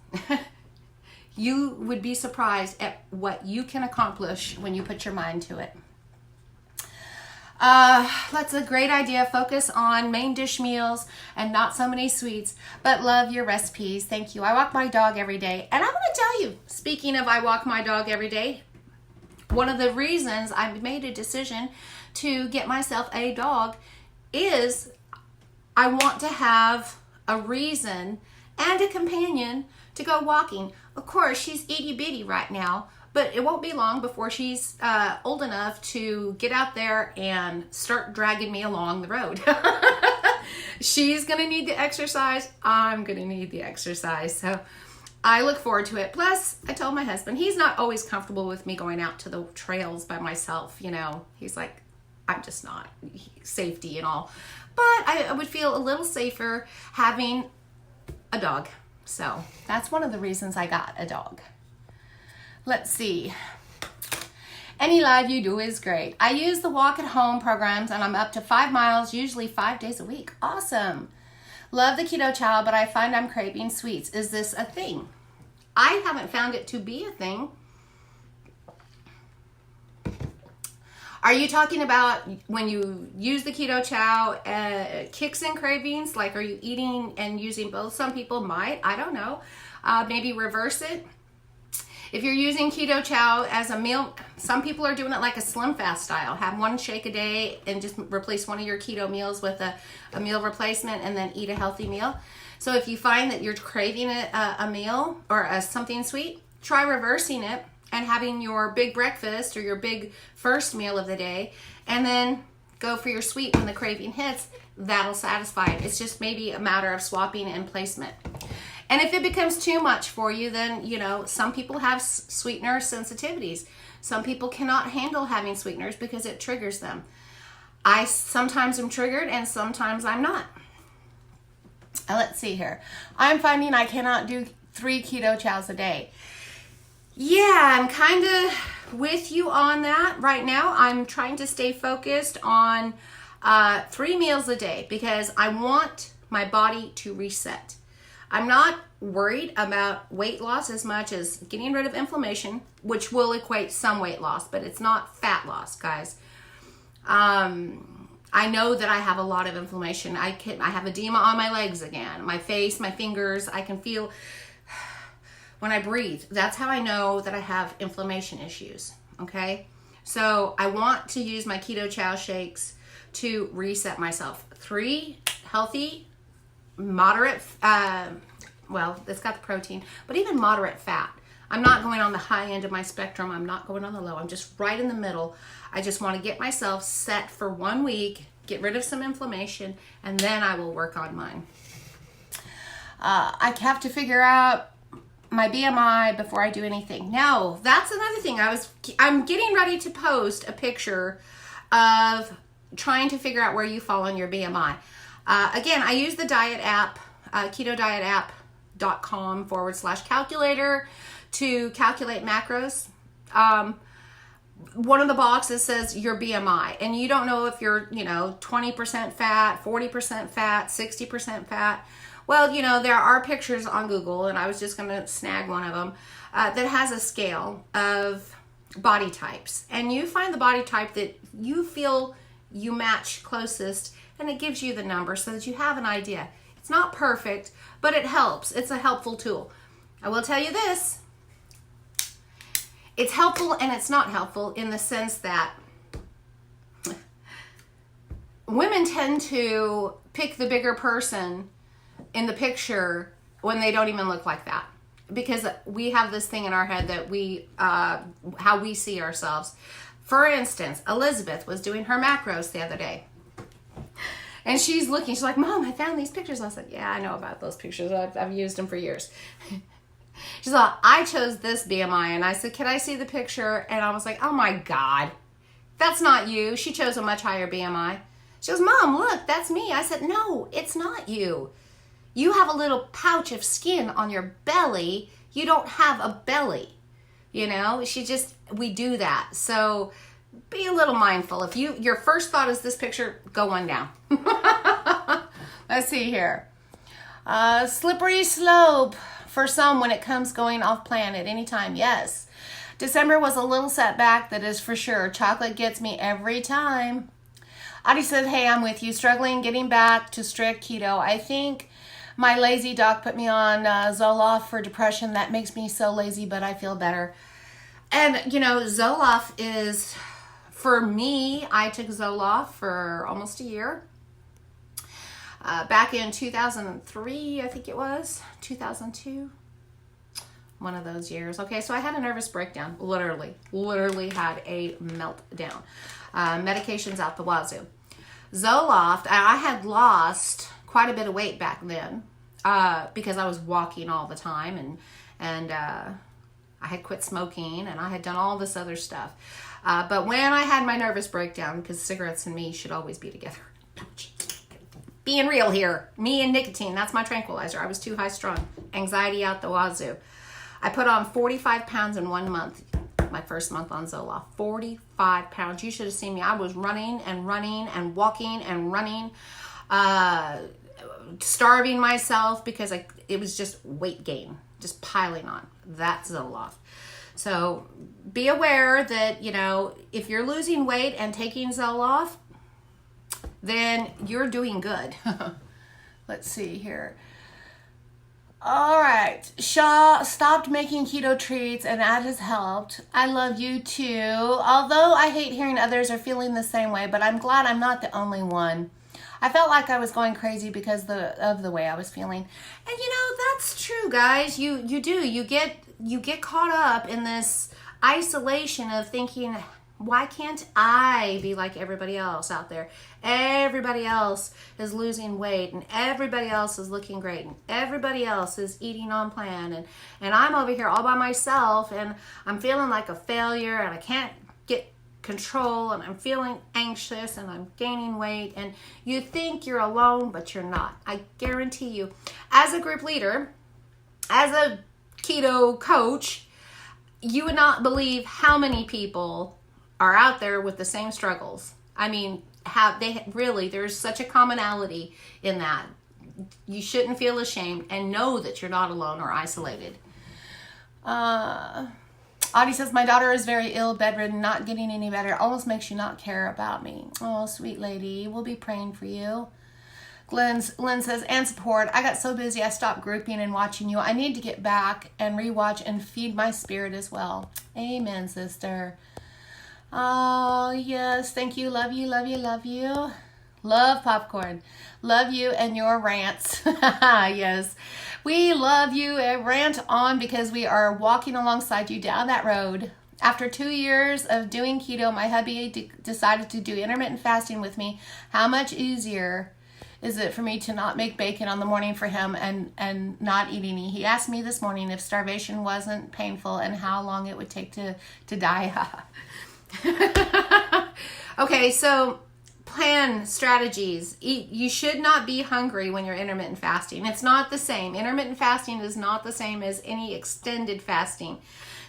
[SPEAKER 1] You would be surprised at what you can accomplish when you put your mind to it. That's a great idea. Focus on main dish meals and not so many sweets, but love your recipes. Thank you. I walk my dog every day. And I want to tell you, speaking of I walk my dog every day, one of the reasons I made a decision to get myself a dog is I want to have a reason and a companion to go walking. Of course, she's itty bitty right now, but it won't be long before she's old enough to get out there and start dragging me along the road. She's going to need the exercise. I'm going to need the exercise. So I look forward to it. Plus, I told my husband, he's not always comfortable with me going out to the trails by myself. You know, he's like, I'm just not. Safety and all. But I would feel a little safer having a dog. So that's one of the reasons I got a dog. Let's see. Any live you do is great. I use the walk at home programs and I'm up to 5 miles, usually 5 days a week. Awesome. Love the Keto Chow, but I find I'm craving sweets. Is this a thing? I haven't found it to be a thing. Are you talking about when you use the Keto Chow, kicks and cravings? Like, are you eating and using both? Some people might. I don't know. Maybe reverse it. If you're using Keto Chow as a meal, some people are doing it like a Slim Fast style. Have one shake a day and just replace one of your keto meals with a meal replacement and then eat a healthy meal. So if you find that you're craving a meal or something sweet, try reversing it and having your big breakfast or your big first meal of the day, and then go for your sweet when the craving hits. That'll satisfy it. It's just maybe a matter of swapping and placement. And if it becomes too much for you, then, you know, some people have sweetener sensitivities. Some people cannot handle having sweeteners because it triggers them. I sometimes am triggered and sometimes I'm not. Let's see here. I'm finding I cannot do 3 Keto Chows a day. Yeah, I'm kind of with you on that right now. I'm trying to stay focused on 3 meals a day because I want my body to reset. I'm not worried about weight loss as much as getting rid of inflammation, which will equate some weight loss, but it's not fat loss, guys. I know that I have a lot of inflammation. I have edema on my legs again, my face, my fingers. I can feel when I breathe. That's how I know that I have inflammation issues, okay? So I want to use my Keto Chow shakes to reset myself. 3 healthy, moderate, well, it's got the protein, but even moderate fat. I'm not going on the high end of my spectrum. I'm not going on the low. I'm just right in the middle. I just want to get myself set for 1 week, get rid of some inflammation, and then I will work on mine. I have to figure out my BMI before I do anything. Now, that's another thing. I'm getting ready to post a picture of trying to figure out where you fall on your BMI. Again, I use the diet app, ketodietapp.com/calculator to calculate macros. One of the boxes says your BMI, and you don't know if you're, 20% fat, 40% fat, 60% fat. Well, there are pictures on Google, and I was just going to snag one of them, that has a scale of body types. And you find the body type that you feel you match closest, and it gives you the number so that you have an idea. It's not perfect, but it helps. It's a helpful tool. I will tell you this. It's helpful and it's not helpful in the sense that women tend to pick the bigger person in the picture when they don't even look like that, because we have this thing in our head that how we see ourselves. For instance, Elizabeth was doing her macros the other day. And she's looking, she's like, Mom, I found these pictures. I said, yeah, I know about those pictures. I've used them for years. She's like, I chose this BMI. And I said, can I see the picture? And I was like, oh my God, that's not you. She chose a much higher BMI. She goes, Mom, look, that's me. I said, no, it's not you. You have a little pouch of skin on your belly. You don't have a belly. You know, we do that. So be a little mindful. If your first thought is this picture, go one down. Let's see here. Slippery slope for some when it comes going off plan at any time. Yes. December was a little setback, that is for sure. Chocolate gets me every time. Audie said, hey, I'm with you. Struggling getting back to strict keto. I think my lazy doc put me on Zoloft for depression. That makes me so lazy, but I feel better. And, you know, Zoloft is, for me, I took Zoloft for almost a year. Back in 2003, I think it was, 2002. One of those years. Okay, so I had a nervous breakdown. Literally had a meltdown. Medications out the wazoo. Zoloft, I had lost quite a bit of weight back then because I was walking all the time and I had quit smoking and I had done all this other stuff. But when I had my nervous breakdown, because cigarettes and me should always be together. Being real here. Me and nicotine, that's my tranquilizer. I was too high strung. Anxiety out the wazoo. I put on 45 pounds in 1 month. My first month on Zoloft. 45 pounds. You should have seen me. I was running and walking and running. Starving myself because it was just weight gain. Just piling on. That's Zoloft. So be aware that, you know, if you're losing weight and taking Zoloft, then you're doing good. Let's see here. All right. Shaw stopped making keto treats and that has helped. I love you too. Although I hate hearing others are feeling the same way, but I'm glad I'm not the only one. I felt like I was going crazy because of the way I was feeling. And you know, that's true, guys. You get caught up in this isolation of thinking, why can't I be like everybody else out there? Everybody else is losing weight and everybody else is looking great and everybody else is eating on plan and I'm over here all by myself and I'm feeling like a failure and I can't get control and I'm feeling anxious and I'm gaining weight and you think you're alone, but you're not. I guarantee you, as a group leader, as a keto coach, you would not believe how many people are out there with the same struggles. I mean, there's such a commonality in that. You shouldn't feel ashamed and know that you're not alone or isolated. Audie says, my daughter is very ill, bedridden, not getting any better. Almost makes you not care about me. Oh, sweet lady, we'll be praying for you. Lynn says, and support. I got so busy I stopped grouping and watching you. I need to get back and rewatch and feed my spirit as well. Amen, sister. Oh, yes. Thank you. Love you, love you, love you. Love popcorn. Love you and your rants. Yes. We love you. Rant on because we are walking alongside you down that road. After 2 years of doing keto, my hubby decided to do intermittent fasting with me. How much easier is it for me to not make bacon on the morning for him and not eat any? He asked me this morning if starvation wasn't painful and how long it would take to die. Okay, so plan strategies. You should not be hungry when you're intermittent fasting. It's not the same. Intermittent fasting is not the same as any extended fasting.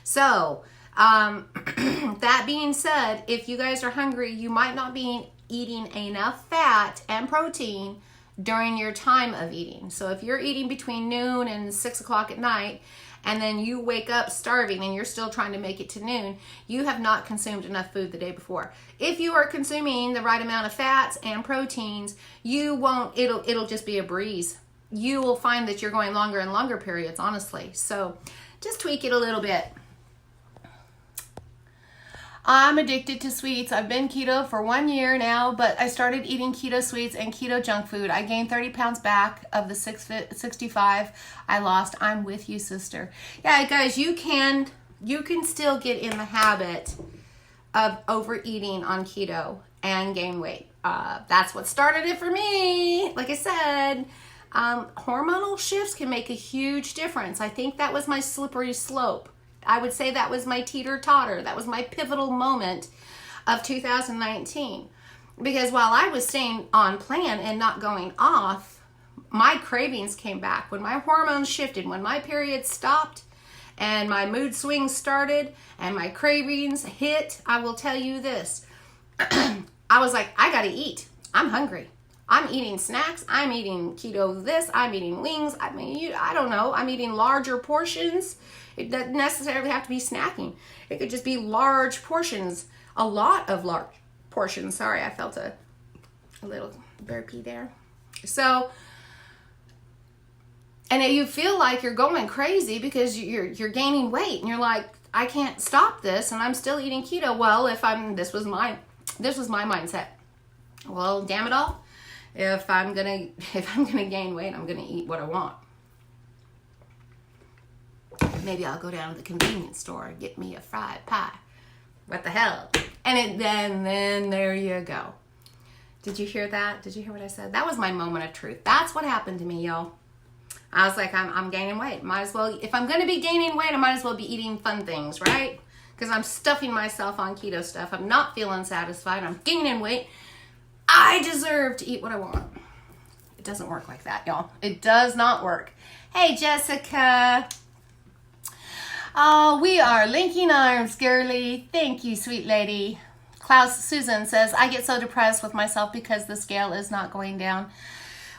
[SPEAKER 1] So, that being said, if you guys are hungry, you might not be eating enough fat and protein during your time of eating. So if you're eating between noon and 6 o'clock at night, and then you wake up starving and you're still trying to make it to noon, you have not consumed enough food the day before. If you are consuming the right amount of fats and proteins, it'll just be a breeze. You will find that you're going longer and longer periods, honestly. So just tweak it a little bit. I'm addicted to sweets. I've been keto for 1 year now, but I started eating keto sweets and keto junk food. I gained 30 pounds back of the 65 I lost. I'm with you, sister. Yeah, guys, you can still get in the habit of overeating on keto and gain weight. That's what started it for me. Like I said, hormonal shifts can make a huge difference. I think that was my slippery slope. I would say that was my teeter-totter. That was my pivotal moment of 2019. Because while I was staying on plan and not going off, my cravings came back. When my hormones shifted, when my period stopped, and my mood swings started, and my cravings hit, I will tell you this. I was like, I gotta eat. I'm hungry. I'm eating snacks. I'm eating keto this. I'm eating wings. I mean, I don't know. I'm eating larger portions. It doesn't necessarily have to be snacking. It could just be large portions. A lot of large portions. Sorry, I felt a little burpee there. So, and you feel like you're going crazy because you're gaining weight, and you're like, I can't stop this, and I'm still eating keto. Well, this was my mindset. Well, damn it all. If I'm gonna gain weight, I'm gonna eat what I want. Maybe I'll go down to the convenience store and get me a fried pie. What the hell? And then there you go. Did you hear that? Did you hear what I said? That was my moment of truth. That's what happened to me, y'all. I was like, I'm gaining weight. Might as well, if I'm going to be gaining weight, I might as well be eating fun things, right? Because I'm stuffing myself on keto stuff. I'm not feeling satisfied. I'm gaining weight. I deserve to eat what I want. It doesn't work like that, y'all. It does not work. Hey, Jessica. Oh, we are linking arms, girly. Thank you, sweet lady. Klaus Susan says, I get so depressed with myself because the scale is not going down.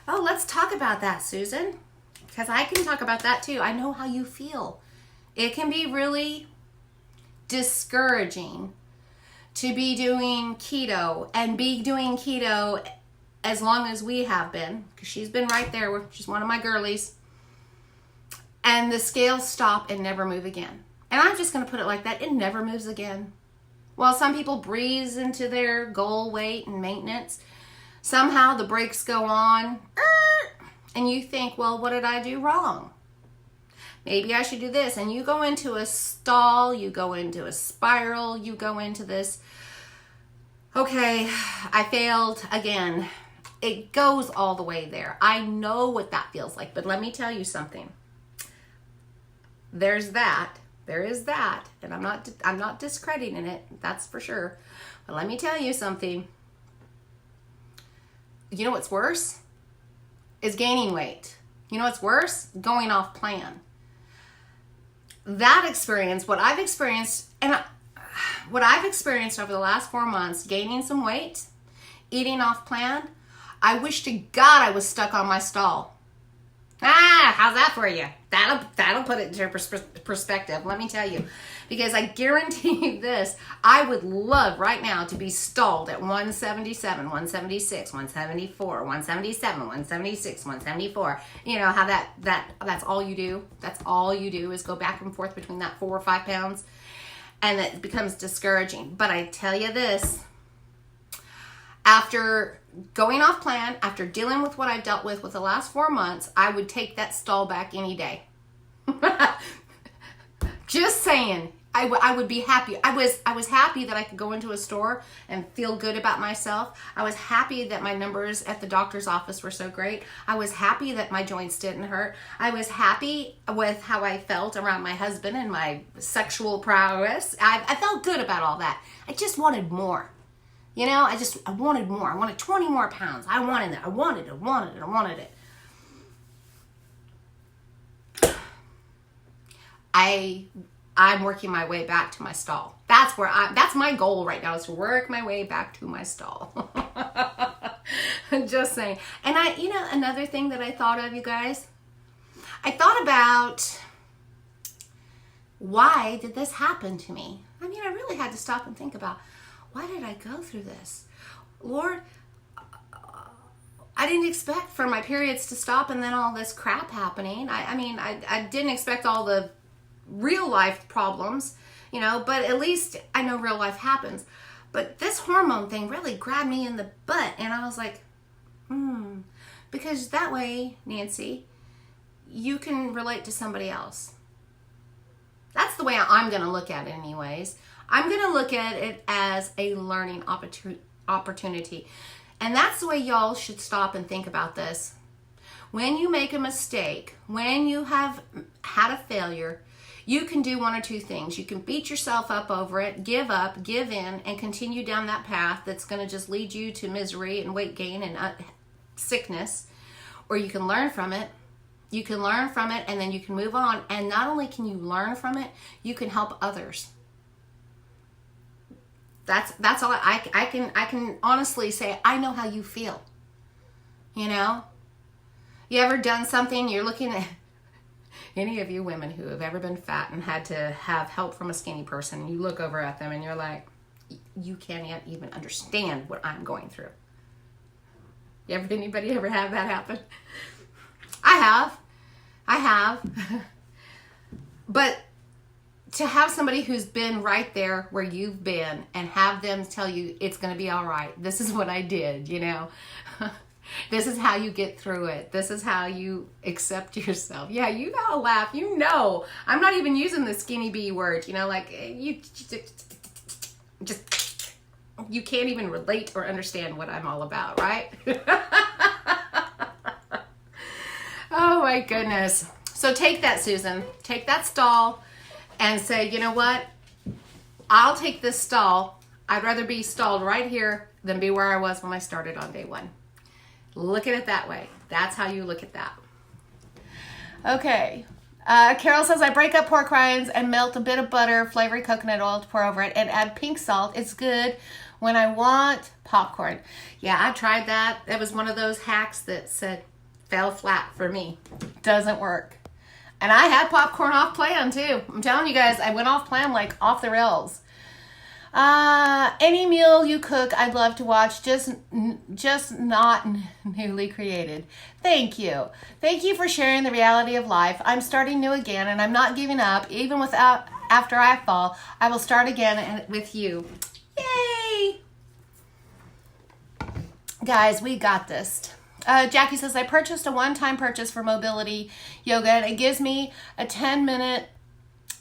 [SPEAKER 1] Oh, let's talk about that, Susan. Because I can talk about that too. I know how you feel. It can be really discouraging to be doing keto and be doing keto as long as we have been. Because she's been right there. She's one of my girlies. And the scales stop and never move again. And I'm just going to put it like that. It never moves again. While some people breeze into their goal weight and maintenance, somehow the brakes go on. And you think, well, what did I do wrong? Maybe I should do this. And you go into a stall. You go into a spiral. You go into this, okay, I failed again. It goes all the way there. I know what that feels like. But let me tell you something. There is that, and I'm not discrediting it, that's for sure. But let me tell you something. You know what's worse? Is gaining weight. You know what's worse? Going off plan. That experience, what I've experienced over the last 4 months, gaining some weight, eating off plan, I wish to God I was stuck on my stall. How's that for you? That'll put it into perspective, let me tell you. Because I guarantee you this, I would love right now to be stalled at 177, 176, 174, 177, 176, 174. You know how that's all you do? That's all you do is go back and forth between that 4 or 5 pounds. And it becomes discouraging. But I tell you this, after going off plan, after dealing with what I've dealt with the last 4 months, I would take that stall back any day. Just saying. I would be happy. I was happy that I could go into a store and feel good about myself. I was happy that my numbers at the doctor's office were so great. I was happy that my joints didn't hurt. I was happy with how I felt around my husband and my sexual prowess. I felt good about all that. I just wanted more. You know, I wanted more. I wanted 20 more pounds. I wanted it. I wanted it. I'm working my way back to my stall. That's my goal right now, is to work my way back to my stall. Just saying. And another thing that I thought of, you guys, I thought about, why did this happen to me? I mean, I really had to stop and think about, why did I go through this? Lord, I didn't expect for my periods to stop and then all this crap happening. I didn't expect all the real life problems, but at least I know real life happens. But this hormone thing really grabbed me in the butt, and I was like, because that way, Nancy, you can relate to somebody else. That's the way I'm going to look at it anyways. I'm going to look at it as a learning opportunity. And that's the way y'all should stop and think about this. When you make a mistake, when you have had a failure, you can do one or two things. You can beat yourself up over it, give up, give in, and continue down that path that's going to just lead you to misery and weight gain and sickness. Or you can learn from it. You can learn from it, and then you can move on. And not only can you learn from it, you can help others. That's all I can honestly say. I know how you feel. You know? You ever done something, you're looking at any of you women who have ever been fat and had to have help from a skinny person, you look over at them and you're like, you can't yet even understand what I'm going through. Anybody ever have that happen? I have. But to have somebody who's been right there where you've been and have them tell you it's going to be all right. This is what I did, you know. This is how you get through it. This is how you accept yourself. Yeah, you know, laugh. You know, I'm not even using the skinny bee word. You know, like you can't even relate or understand what I'm all about, right? Oh my goodness. So take that, Susan. Take that stall and say, you know what? I'll take this stall. I'd rather be stalled right here than be where I was when I started on day one. Look at it that way. That's how you look at that. Okay. Carol says, I break up pork rinds and melt a bit of butter, flavored coconut oil to pour over it, and add pink salt. It's good when I want popcorn. Yeah, I tried that. That was one of those hacks that said fell flat for me. Doesn't work. And I had popcorn off plan too. I'm telling you guys, I went off plan, like off the rails. Any meal you cook, I'd love to watch, just not newly created. Thank you. Thank you for sharing the reality of life. I'm starting new again, and I'm not giving up. Even after I fall, I will start again with you. Yay! Guys, we got this. Jackie says, I purchased a one-time purchase for mobility yoga, and it gives me a 10-minute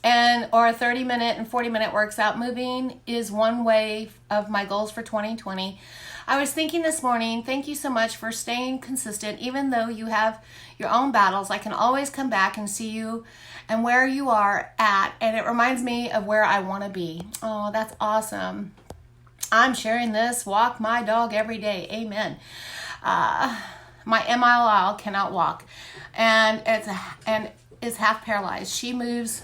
[SPEAKER 1] or a 30-minute and 40-minute works out. Moving is one way of my goals for 2020. I was thinking this morning, thank you so much for staying consistent. Even though you have your own battles, I can always come back and see you and where you are at, and it reminds me of where I want to be. Oh, that's awesome. I'm sharing this. Walk my dog every day. Amen. My MLL cannot walk and is half paralyzed. She moves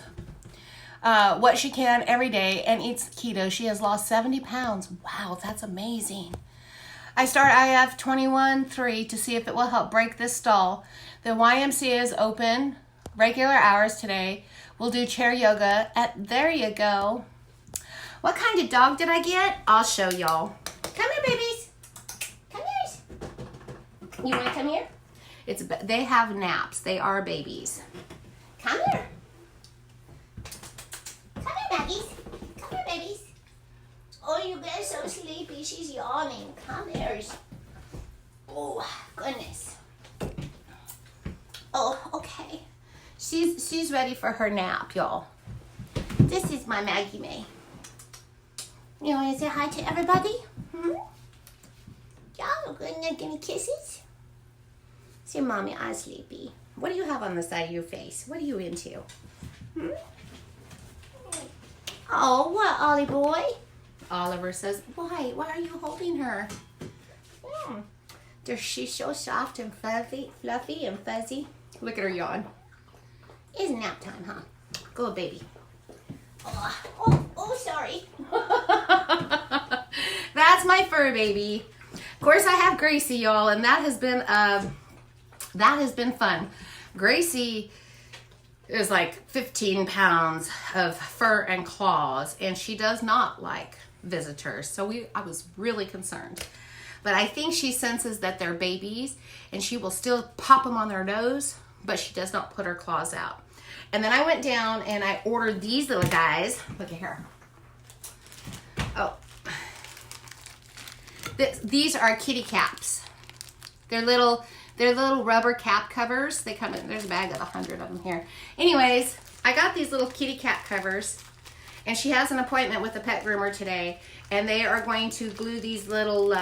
[SPEAKER 1] what she can every day and eats keto. She has lost 70 pounds. Wow, that's amazing. I start IF 21-3 to see if it will help break this stall. The YMCA is open regular hours today. We'll do chair yoga. There you go. What kind of dog did I get? I'll show y'all. Come here, babies. Come here. You want to come here? They have naps. They are babies. Come here. Come here, Maggies. Come here, babies. Oh, you guys so sleepy. She's yawning. Come here. Oh, goodness. Oh, okay. She's ready for her nap, y'all. This is my Maggie May. You want to say hi to everybody? Y'all gonna give me kisses? Say, Mommy, I'm sleepy. What do you have on the side of your face? What are you into? Oh, what, Ollie boy? Oliver says, why? Why are you holding her? She's so soft and fluffy and fuzzy. Look at her yawn. It's nap time, huh? Go, baby. Oh, sorry. That's my fur baby. Of course, I have Gracie, y'all, and that has been fun. Gracie is like 15 pounds of fur and claws, and she does not like visitors. So I was really concerned. But I think she senses that they're babies, and she will still pop them on their nose, but she does not put her claws out. And then I went down and I ordered these little guys. Look at here. Oh. These are kitty caps. They're little rubber cap covers. They come in, there's a bag of 100 of them here. Anyways, I got these little kitty cat covers, and she has an appointment with a pet groomer today, and they are going to glue these little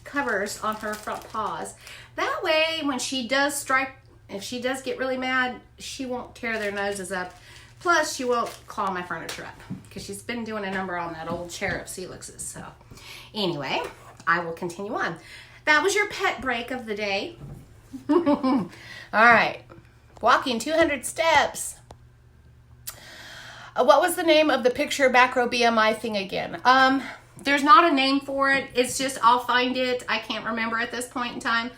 [SPEAKER 1] covers on her front paws. That way, when she does strike, if she does get really mad, she won't tear their noses up. Plus, she won't claw my furniture up because she's been doing a number on that old chair of Celix's. So anyway, I will continue on. That was your pet break of the day. All right. Walking 200 steps. What was the name of the picture back row BMI thing again? There's not a name for it. It's just, I'll find it. I can't remember at this point in time,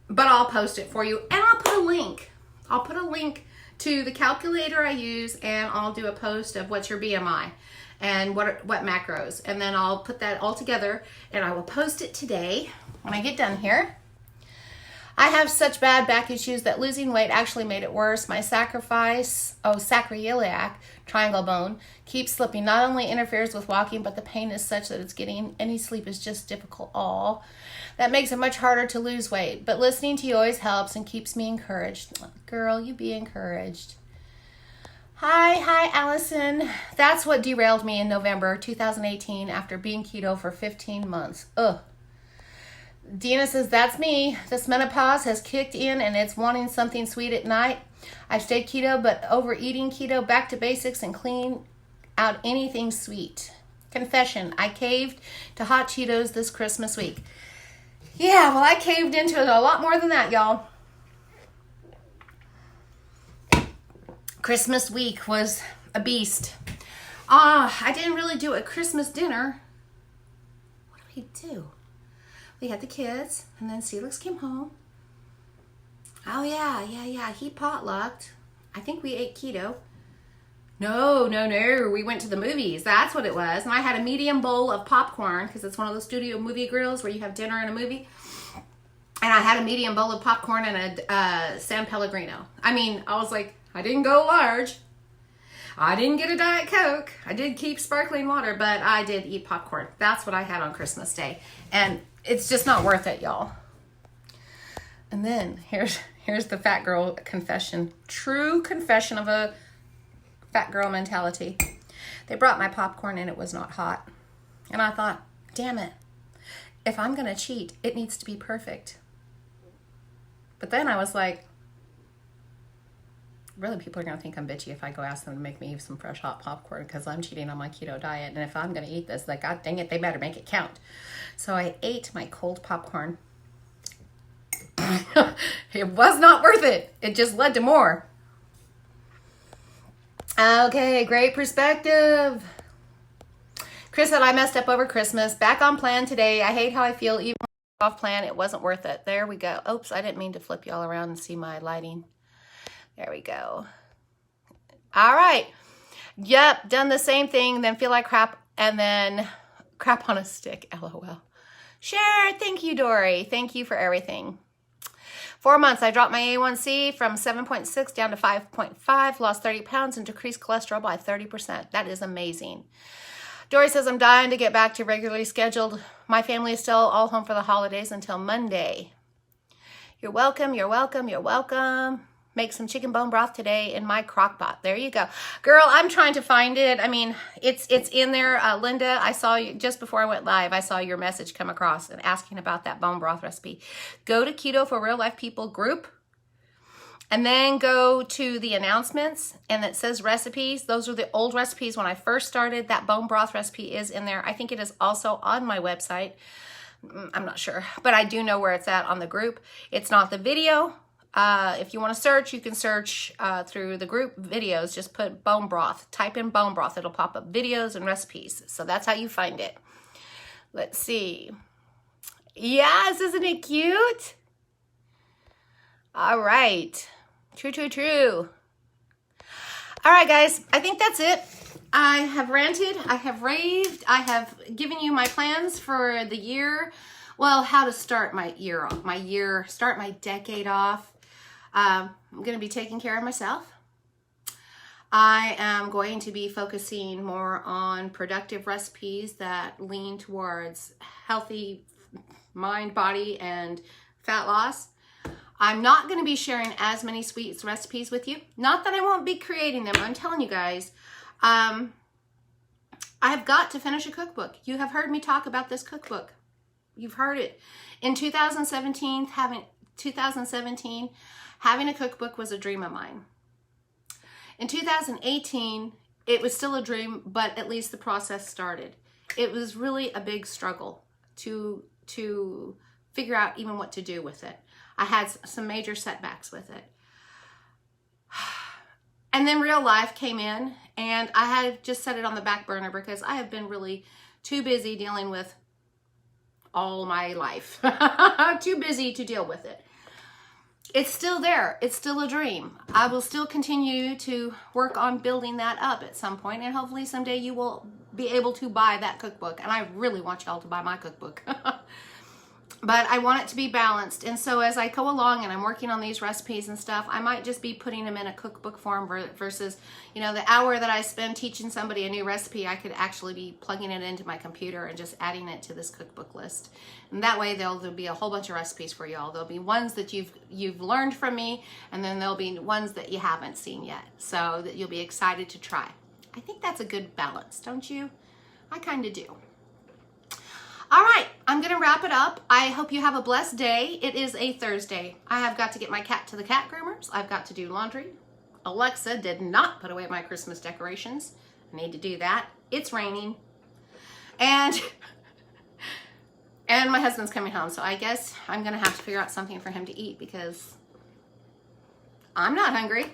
[SPEAKER 1] but I'll post it for you. And I'll put a link. I'll put a link to the calculator I use, and I'll do a post of what's your BMI and what macros. And then I'll put that all together and I will post it today when I get done here. I have such bad back issues that losing weight actually made it worse. My sacroiliac triangle bone keeps slipping. Not only interferes with walking, but the pain is such that it's getting any sleep is just difficult. That makes it much harder to lose weight. But listening to you always helps and keeps me encouraged. Girl, you be encouraged. Hi, Allison. That's what derailed me in November 2018 after being keto for 15 months. Ugh. Dina says, that's me. This menopause has kicked in and it's wanting something sweet at night. I've stayed keto, but overeating keto, back to basics and clean out anything sweet. Confession, I caved to hot Cheetos this Christmas week. Yeah, well, I caved into it a lot more than that, y'all. Christmas week was a beast. I didn't really do a Christmas dinner. What did we do? We had the kids, and then Celix came home. Oh, yeah. He potlucked. I think we ate keto. No. We went to the movies. That's what it was. And I had a medium bowl of popcorn, because it's one of those studio movie grills where you have dinner and a movie. And I had a medium bowl of popcorn and a San Pellegrino. I mean, I was like, I didn't go large. I didn't get a Diet Coke. I did keep sparkling water, but I did eat popcorn. That's what I had on Christmas Day. And it's just not worth it, y'all. And then here's the fat girl confession. True confession of a fat girl mentality. They brought my popcorn and it was not hot. And I thought, damn it. If I'm going to cheat, it needs to be perfect. But then I was like, really, people are going to think I'm bitchy if I go ask them to make me some fresh hot popcorn because I'm cheating on my keto diet. And if I'm going to eat this, like, God dang it, they better make it count. So I ate my cold popcorn. It was not worth it. It just led to more. Okay, great perspective. Chris said, I messed up over Christmas. Back on plan today. I hate how I feel even off plan. It wasn't worth it. There we go. Oops, I didn't mean to flip y'all around and see my lighting. There we go. All right. Yep, done the same thing, then feel like crap, and then crap on a stick. LOL. Sure. Thank you, Dory. Thank you for everything. 4 months, I dropped my A1C from 7.6 down to 5.5, lost 30 pounds, and decreased cholesterol by 30%. That is amazing. Dory says, I'm dying to get back to regularly scheduled. My family is still all home for the holidays until Monday. You're welcome. You're welcome. You're welcome. Make some chicken bone broth today in my crock pot. There you go. Girl, I'm trying to find it. I mean, it's in there. Linda, I saw you just before I went live. I saw your message come across and asking about that bone broth recipe. Go to Keto for Real Life People group and then go to the announcements and it says recipes. Those are the old recipes when I first started. That bone broth recipe is in there. I think it is also on my website. I'm not sure, but I do know where it's at on the group. It's not the video. If you want to search, you can search through the group videos. Just put bone broth. Type in bone broth. It'll pop up videos and recipes. So that's how you find it. Let's see. Yes, isn't it cute? All right. True. All right, guys. I think that's it. I have ranted. I have raved. I have given you my plans for the year. Well, how to start my year off. Start my decade off. I'm going to be taking care of myself. I am going to be focusing more on productive recipes that lean towards healthy mind, body, and fat loss. I'm not going to be sharing as many sweets recipes with you. Not that I won't be creating them. I'm telling you guys, I've got to finish a cookbook. You have heard me talk about this cookbook. You've heard it. In 2017, having a cookbook was a dream of mine. In 2018, it was still a dream, but at least the process started. It was really a big struggle to figure out even what to do with it. I had some major setbacks with it. And then real life came in, and I had just set it on the back burner because I have been really too busy dealing with all my life. Too busy to deal with it. It's still there. It's still a dream. I will still continue to work on building that up at some point, and hopefully someday you will be able to buy that cookbook. And I really want y'all to buy my cookbook. But I want it to be balanced. And so as I go along and I'm working on these recipes and stuff, I might just be putting them in a cookbook form versus, you know, the hour that I spend teaching somebody a new recipe, I could actually be plugging it into my computer and just adding it to this cookbook list. And that way there'll be a whole bunch of recipes for y'all. There'll be ones that you've learned from me, and then there'll be ones that you haven't seen yet, so that you'll be excited to try. I think that's a good balance, don't you? I kind of do. All right, I'm going to wrap it up. I hope you have a blessed day. It is a Thursday. I have got to get my cat to the cat groomers. I've got to do laundry. Alexa did not put away my Christmas decorations. I need to do that. It's raining. And my husband's coming home, so I guess I'm going to have to figure out something for him to eat because I'm not hungry.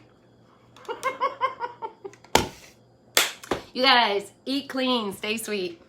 [SPEAKER 1] You guys, eat clean, stay sweet.